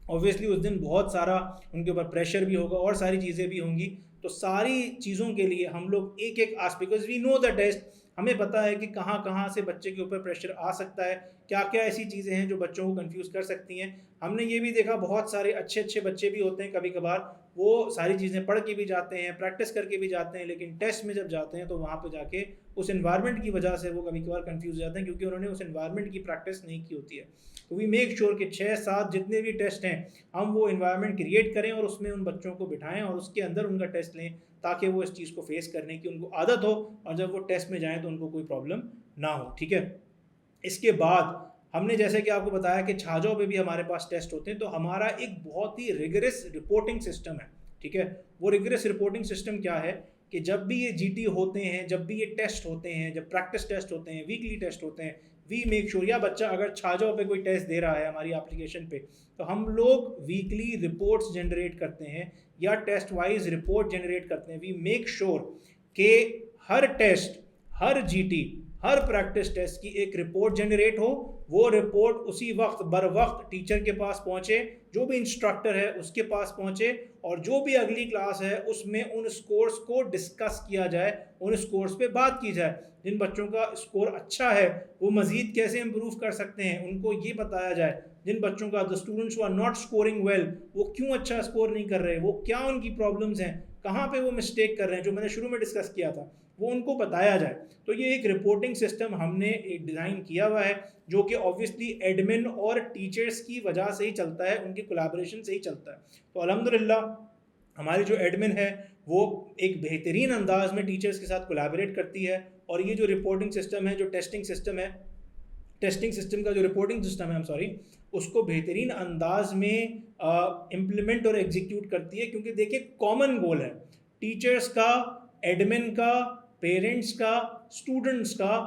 ऑब्वियसली उस दिन बहुत सारा उनके ऊपर प्रेशर भी होगा और सारी चीज़ें भी होंगी, तो सारी चीज़ों के लिए हम लोग एक एक aspect, because we know the test, हमें पता है कि कहाँ कहाँ से बच्चे के ऊपर प्रेशर आ सकता है, क्या क्या ऐसी चीज़ें हैं जो बच्चों को कंफ्यूज कर सकती हैं। हमने ये भी देखा बहुत सारे अच्छे अच्छे बच्चे भी होते हैं, कभी कभार वो सारी चीज़ें पढ़ के भी जाते हैं, प्रैक्टिस करके भी जाते हैं, लेकिन टेस्ट में जब जाते हैं तो वहाँ पर जाके उस एनवायरनमेंट की वजह से वो कभी कभार कंफ्यूज हो जाते हैं क्योंकि उन्होंने उस एनवायरनमेंट की प्रैक्टिस नहीं की होती है। तो वी मेक श्योर कि 6-7 जितने भी टेस्ट हैं हम वो इन्वायरमेंट क्रिएट करें और उसमें उन बच्चों को बिठाएं और उसके अंदर उनका टेस्ट लें ताकि वो इस चीज़ को फेस करने की उनको आदत हो और जब वो टेस्ट में जाएं तो उनको कोई प्रॉब्लम ना हो। ठीक है, इसके बाद हमने जैसे कि आपको बताया कि छाजों पे भी हमारे पास टेस्ट होते हैं, तो हमारा एक बहुत ही रिगरस रिपोर्टिंग सिस्टम है। ठीक है, वो रिगरस रिपोर्टिंग सिस्टम क्या है कि जब भी ये GT होते हैं, जब भी ये टेस्ट होते हैं, जब प्रैक्टिस टेस्ट होते हैं, वीकली टेस्ट होते हैं, वी मेक श्योर, या बच्चा अगर छाजों पे कोई टेस्ट दे रहा है हमारी एप्लीकेशन पे, तो हम लोग वीकली रिपोर्ट्स जनरेट करते हैं या टेस्ट वाइज रिपोर्ट जनरेट करते हैं। वी मेक श्योर कि हर टेस्ट, हर GT, हर प्रैक्टिस टेस्ट की एक रिपोर्ट जनरेट हो, वो रिपोर्ट उसी वक्त बर वक्त टीचर के पास पहुंचे, जो भी इंस्ट्रक्टर है उसके पास पहुंचे, और जो भी अगली क्लास है उसमें उन स्कोर्स को डिस्कस किया जाए, उन स्कोर्स पे बात की जाए। जिन बच्चों का स्कोर अच्छा है वो मज़ीद कैसे इम्प्रूव कर सकते हैं उनको ये बताया जाए। जिन बच्चों का, the students who are not scoring well, वो क्यों अच्छा स्कोर नहीं कर रहे, वो क्या उनकी प्रॉब्लम्स हैं, कहाँ पे वो मिस्टेक कर रहे हैं, जो मैंने शुरू में डिस्कस किया था, वो उनको बताया जाए। तो ये एक रिपोर्टिंग सिस्टम हमने एक डिज़ाइन किया हुआ है जो कि ऑब्वियसली एडमिन और टीचर्स की वजह से ही चलता है, उनकी कोलैबोरेशन से ही चलता है। तो अल्हम्दुलिल्लाह हमारी जो एडमिन है वो एक बेहतरीन अंदाज में टीचर्स के साथ कोलैबोरेट करती है, और ये जो रिपोर्टिंग सिस्टम है, जो टेस्टिंग सिस्टम है, टेस्टिंग सिस्टम का जो रिपोर्टिंग सिस्टम है, उसको बेहतरीन अंदाज में इम्प्लीमेंट और एग्जीक्यूट करती है। क्योंकि देखिए कॉमन गोल है टीचर्स का, एडमिन का, पेरेंट्स का, स्टूडेंट्स का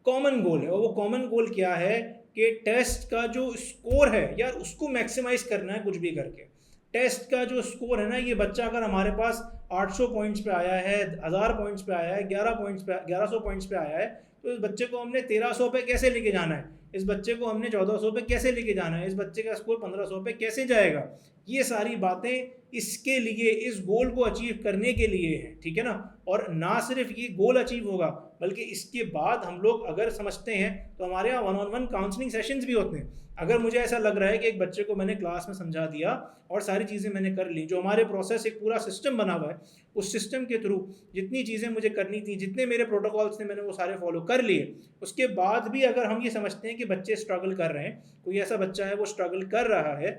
कॉमन गोल है, और वो कॉमन गोल क्या है कि टेस्ट का जो स्कोर है यार उसको मैक्सिमाइज करना है कुछ भी करके। टेस्ट का जो स्कोर है ना, ये बच्चा अगर हमारे पास 800 पॉइंट्स पे आया है, 1000 पॉइंट्स पे आया है, 1100 पॉइंट्स पे आया है, तो इस बच्चे को हमने 1300 पे कैसे लेके जाना है, इस बच्चे को हमने 1400 पे कैसे लेके जाना है, इस बच्चे का स्कोर 1500 पे कैसे जाएगा, ये सारी बातें इसके लिए, इस गोल को अचीव करने के लिए है। ठीक है ना, और ना सिर्फ ये गोल अचीव होगा बल्कि इसके बाद हम लोग अगर समझते हैं तो हमारे यहाँ 1-on-1 काउंसलिंग सेशंस भी होते हैं। अगर मुझे ऐसा लग रहा है कि एक बच्चे को मैंने क्लास में समझा दिया और सारी चीज़ें मैंने कर ली, जो हमारे प्रोसेस एक पूरा सिस्टम बना हुआ है, उस सिस्टम के थ्रू जितनी चीज़ें मुझे करनी थी, जितने मेरे प्रोटोकॉल्स थे, मैंने वो सारे फॉलो कर लिए। उसके बाद भी अगर हम ये समझते हैं कि बच्चे स्ट्रगल कर रहे हैं, कोई ऐसा बच्चा है वो स्ट्रगल कर रहा है,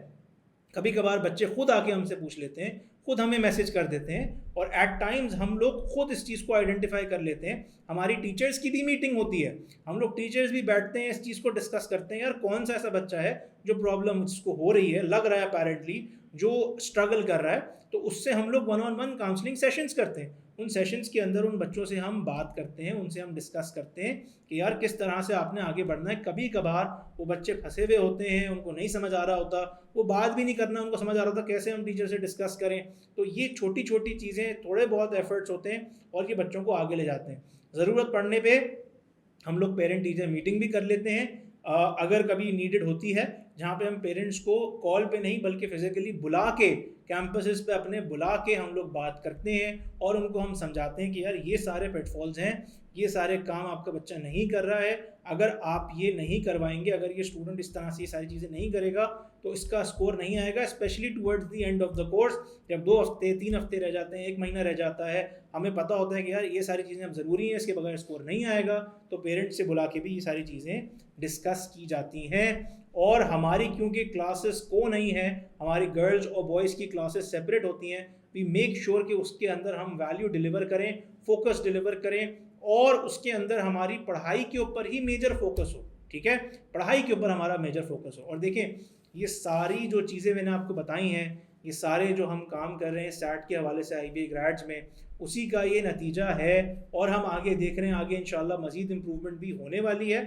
कभी कभार बच्चे खुद आके हमसे पूछ लेते हैं, खुद हमें मैसेज कर देते हैं, और एट टाइम्स हम लोग खुद इस चीज़ को आइडेंटिफाई कर लेते हैं। हमारी टीचर्स की भी मीटिंग होती है, हम लोग टीचर्स भी बैठते हैं, इस चीज़ को डिस्कस करते हैं, यार कौन सा ऐसा बच्चा है जो प्रॉब्लम जिसको हो रही है, लग रहा है अपेरेंटली जो स्ट्रगल कर रहा है, तो उससे हम लोग 1-on-1 काउंसलिंग सेशंस करते हैं। उन सेशंस के अंदर उन बच्चों से हम बात करते हैं, उनसे हम डिस्कस करते हैं कि यार किस तरह से आपने आगे बढ़ना है। कभी कभार वो बच्चे फंसे हुए होते हैं, उनको नहीं समझ आ रहा होता, वो बात भी नहीं करना उनको समझ आ रहा होता, कैसे हम टीचर से डिस्कस करें। तो ये छोटी छोटी चीज़ें, थोड़े बहुत एफर्ट्स होते हैं और ये बच्चों को आगे ले जाते हैं। ज़रूरत पड़ने पर हम लोग पेरेंट टीचर मीटिंग भी कर लेते हैं अगर कभी नीडेड होती है, जहाँ पे हम पेरेंट्स को कॉल पे नहीं बल्कि फिजिकली बुला के कैंपसेस पे अपने बुला के हम लोग बात करते हैं और उनको हम समझाते हैं कि यार ये सारे पिटफॉल्स हैं, ये सारे काम आपका बच्चा नहीं कर रहा है, अगर आप ये नहीं करवाएंगे, अगर ये स्टूडेंट इस तरह से ये सारी चीज़ें नहीं करेगा तो इसका स्कोर नहीं आएगा, specially towards the end of the course, जब 2 हफ्ते 3 हफ्ते रह जाते हैं, 1 महीना रह जाता है, हमें पता होता है कि यार ये सारी चीज़ें अब ज़रूरी हैं, इसके बगैर स्कोर नहीं आएगा, तो पेरेंट्स से बुला के भी ये सारी चीज़ें डिस्कस की जाती हैं। और हमारी क्योंकि क्लासेस को नहीं है, हमारी गर्ल्स और बॉयज़ की क्लासेस सेपरेट होती हैं, वी मेक श्योर कि उसके अंदर हम वैल्यू डिलीवर करें, फोकस डिलीवर करें और उसके अंदर हमारी पढ़ाई के ऊपर ही मेजर फोकस हो, ठीक है, पढ़ाई के ऊपर हमारा मेजर फोकस हो। और देखें ये सारी जो चीज़ें मैंने आपको बताई हैं, ये सारे जो हम काम कर रहे हैं सैट के हवाले से IBA ग्रेड्स में, उसी का ये नतीजा है। और हम आगे देख रहे हैं, आगे इंशाल्लाह मज़ीद इम्प्रूवमेंट भी होने वाली है,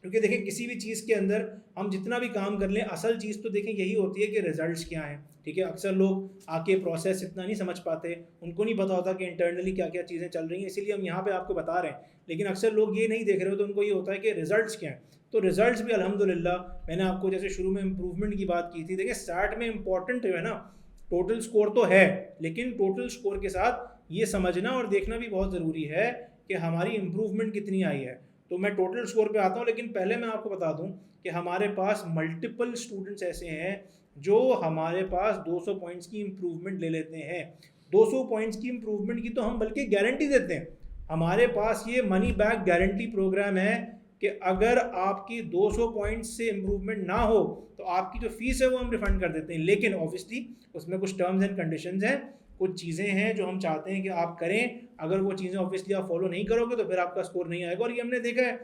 क्योंकि देखें किसी भी चीज़ के अंदर हम जितना भी काम कर लें, असल चीज़ तो देखें यही होती है कि रिजल्ट्स क्या हैं, ठीक है। अक्सर लोग आके प्रोसेस इतना नहीं समझ पाते, उनको नहीं पता होता कि इंटरनली क्या क्या चीज़ें चल रही हैं, इसीलिए हम यहाँ पे आपको बता रहे हैं। लेकिन अक्सर लोग ये नहीं देख रहे हो तो उनको ये होता है कि रिजल्ट्स क्या हैं। तो रिजल्ट्स भी अल्हम्दुलिल्लाह, मैंने आपको जैसे शुरू में इम्प्रूवमेंट की बात की थी, देखिए सैट में इंपॉर्टेंट जो है ना, टोटल स्कोर तो है, लेकिन टोटल स्कोर के साथ ये समझना और देखना भी बहुत ज़रूरी है कि हमारी इम्प्रूवमेंट कितनी आई है। तो मैं टोटल स्कोर पे आता हूँ, लेकिन पहले मैं आपको बता दूँ कि हमारे पास मल्टीपल स्टूडेंट्स ऐसे हैं जो हमारे पास 200 पॉइंट्स की इम्प्रूवमेंट ले लेते हैं। 200 पॉइंट्स की इम्प्रूवमेंट की तो हम बल्कि गारंटी देते हैं, हमारे पास ये मनी बैक गारंटी प्रोग्राम है कि अगर आपकी 200 पॉइंट्स से इम्प्रूवमेंट ना हो तो आपकी जो फीस है वो हम रिफ़ंड कर देते हैं। लेकिन ऑब्वियसली उसमें कुछ टर्म्स एंड कंडीशंस हैं, कुछ चीज़ें हैं जो हम चाहते हैं कि आप करें, अगर वो चीज़ें ऑब्वियसली आप फॉलो नहीं करोगे तो फिर आपका स्कोर नहीं आएगा। और ये हमने देखा है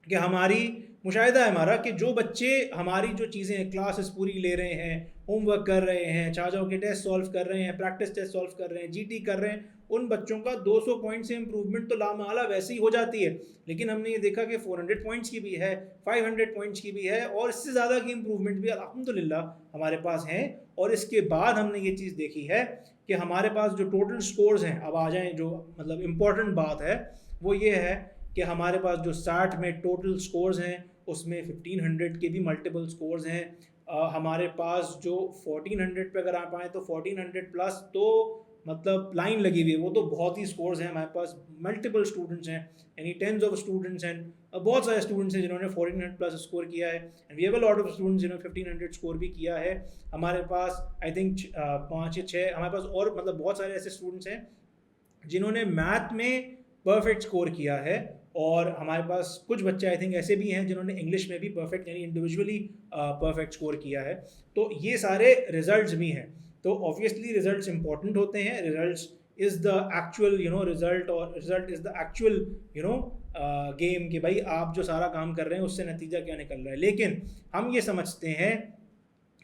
कि हमारी मुशाहिदा है हमारा कि जो बच्चे हमारी जो चीज़ें क्लासेस पूरी ले रहे हैं, होमवर्क कर रहे हैं, चाचाओं के टेस्ट सॉल्व कर रहे हैं, प्रैक्टिस टेस्ट सॉल्व कर रहे हैं, GT कर रहे हैं, उन बच्चों का 200 पॉइंट से इम्प्रूवमेंट तो लामाला वैसे ही हो जाती है। लेकिन हमने ये देखा कि 400 पॉइंट्स की भी है, 500 पॉइंट्स की भी है और इससे ज़्यादा की इम्प्रूवमेंट भी अल्हम्दुलिल्लाह हमारे पास हैं। और इसके बाद हमने ये चीज़ देखी है कि हमारे पास जो टोटल स्कोर्स हैं, अब आ जाएँ जो मतलब इम्पॉर्टेंट बात है वो ये है कि हमारे पास जो 60 में टोटल स्कोर्स हैं उसमें 1500 के भी मल्टीपल स्कोर्स हैं। हमारे पास जो 1400 पे अगर आप आएँ तो 1400 प्लस तो मतलब लाइन लगी हुई है, वो तो बहुत ही स्कोर्स हैं। हमारे पास मल्टीपल स्टूडेंट्स हैं, यानी टेंस ऑफ स्टूडेंट्स हैं, बहुत सारे स्टूडेंट्स हैं जिन्होंने 1400 प्लस स्कोर किया है, and we have a lot of students जिन्होंने 1500 स्कोर भी किया है। हमारे पास आई थिंक 5 या 6 हमारे पास और मतलब बहुत सारे ऐसे स्टूडेंट्स हैं जिन्होंने मैथ में परफेक्ट स्कोर किया है। और हमारे पास कुछ बच्चे आई थिंक ऐसे भी हैं जिन्होंने इंग्लिश में भी परफेक्ट यानी इंडिविजुअली परफेक्ट स्कोर किया है। तो ये सारे रिजल्ट्स भी हैं। तो ऑब्वियसली रिजल्ट्स इंपॉर्टेंट होते हैं, results is the actual result, और result is the actual game कि भाई आप जो सारा काम कर रहे हैं उससे नतीजा क्या निकल रहा है। लेकिन हम ये समझते हैं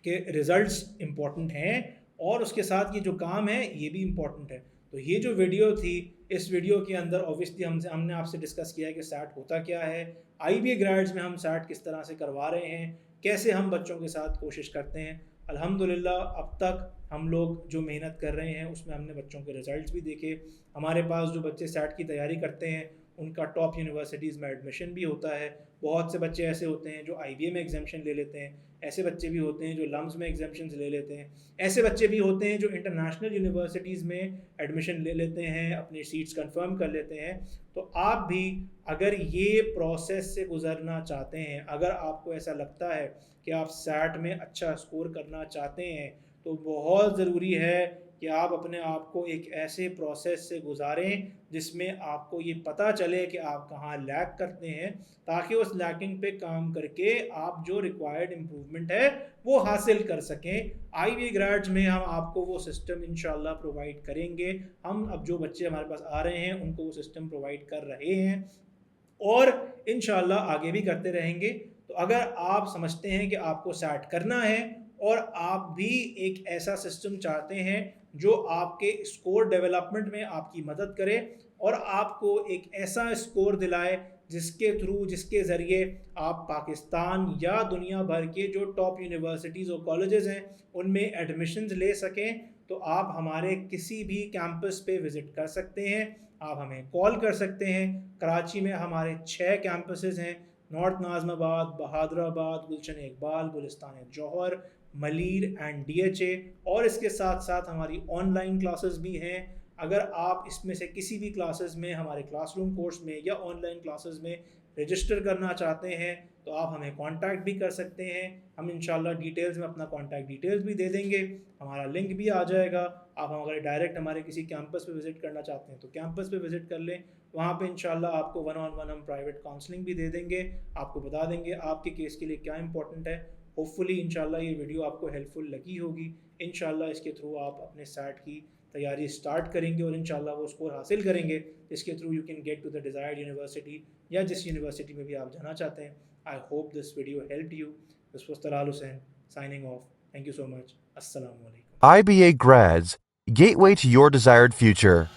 कि रिजल्ट्स इंपॉर्टेंट हैं और उसके साथ ये जो काम है ये भी इम्पॉर्टेंट है। तो ये जो वीडियो थी, इस वीडियो के अंदर ऑब्वियसली हमने आपसे डिस्कस किया है कि सैट होता क्या है, IBA ग्रेड्स में हम सैट किस तरह से करवा रहे हैं, कैसे हम बच्चों के साथ कोशिश करते हैं। अल्हम्दुलिल्लाह अब तक हम लोग जो मेहनत कर रहे हैं उसमें हमने बच्चों के रिजल्ट्स भी देखे। हमारे पास जो बच्चे सैट की तैयारी करते हैं उनका टॉप यूनिवर्सिटीज़ में एडमिशन भी होता है। बहुत से बच्चे ऐसे होते हैं जो IBA में एग्जामेशन ले लेते हैं, ऐसे बच्चे भी होते हैं जो लम्स में एग्जामेशन ले लेते हैं, ऐसे बच्चे भी होते हैं जो इंटरनेशनल यूनिवर्सिटीज़ में एडमिशन ले लेते हैं, अपनी सीट्स कंफर्म कर लेते हैं। तो आप भी अगर ये प्रोसेस से गुजरना चाहते हैं, अगर आपको ऐसा लगता है कि आप सैट में अच्छा स्कोर करना चाहते हैं, तो बहुत ज़रूरी है कि आप अपने आप को एक ऐसे प्रोसेस से गुजारें जिसमें आपको ये पता चले कि आप कहाँ लैग करते हैं, ताकि उस लैकिंग पे काम करके आप जो रिक्वायर्ड इम्प्रूवमेंट है वो हासिल कर सकें। IBA ग्रेड्स में हम आपको वो सिस्टम इंशाल्लाह प्रोवाइड करेंगे। हम अब जो बच्चे हमारे पास आ रहे हैं उनको वो सिस्टम प्रोवाइड कर रहे हैं और इंशाल्लाह आगे भी करते रहेंगे। तो अगर आप समझते हैं कि आपको सैट करना है और आप भी एक ऐसा सिस्टम चाहते हैं जो आपके स्कोर डेवलपमेंट में आपकी मदद करे और आपको एक ऐसा स्कोर दिलाए जिसके ज़रिए आप पाकिस्तान या दुनिया भर के जो टॉप यूनिवर्सिटीज़ और कॉलेजेस हैं उनमें एडमिशन्स ले सकें, तो आप हमारे किसी भी कैंपस पे विज़िट कर सकते हैं। आप हमें कॉल कर सकते हैं। कराची में हमारे 6 कैंपसेस हैं, north Nazimabad, Bahadurabad, Gulshan Iqbal, Gulistan Jauhar, Malir and DHA। और इसके साथ साथ हमारी ऑनलाइन क्लासेस भी हैं। अगर आप इसमें से किसी भी क्लासेस में, हमारे क्लासरूम कोर्स में या ऑनलाइन क्लासेस में रजिस्टर करना चाहते हैं तो आप हमें कांटेक्ट भी कर सकते हैं। हम इंशाल्लाह डिटेल्स में अपना कांटेक्ट डिटेल्स भी दे देंगे, हमारा लिंक भी आ जाएगा। आप अगर डायरेक्ट हमारे किसी कैंपस पे विज़िट करना चाहते हैं तो कैंपस पे विज़िट कर लें, वहाँ पे इंशाल्लाह आपको 1-on-1 हम प्राइवेट काउंसलिंग भी दे देंगे, आपको बता देंगे आपके केस के लिए क्या इंपॉर्टेंट है। होपफुली इंशाल्लाह ये वीडियो आपको हेल्पफुल लगी होगी। इंशाल्लाह इसके थ्रू आप अपने सैट की तैयारी स्टार्ट करेंगे और इंशाल्लाह वो स्कोर हासिल करेंगे जिसके through you can get to the desired university या जिस यूनिवर्सिटी में भी आप जाना चाहते हैं। I hope this video helped you. This was Talal Hussain signing off. Thank you so much. Assalamu alaikum.
IBA Grads, gateway to your desired future.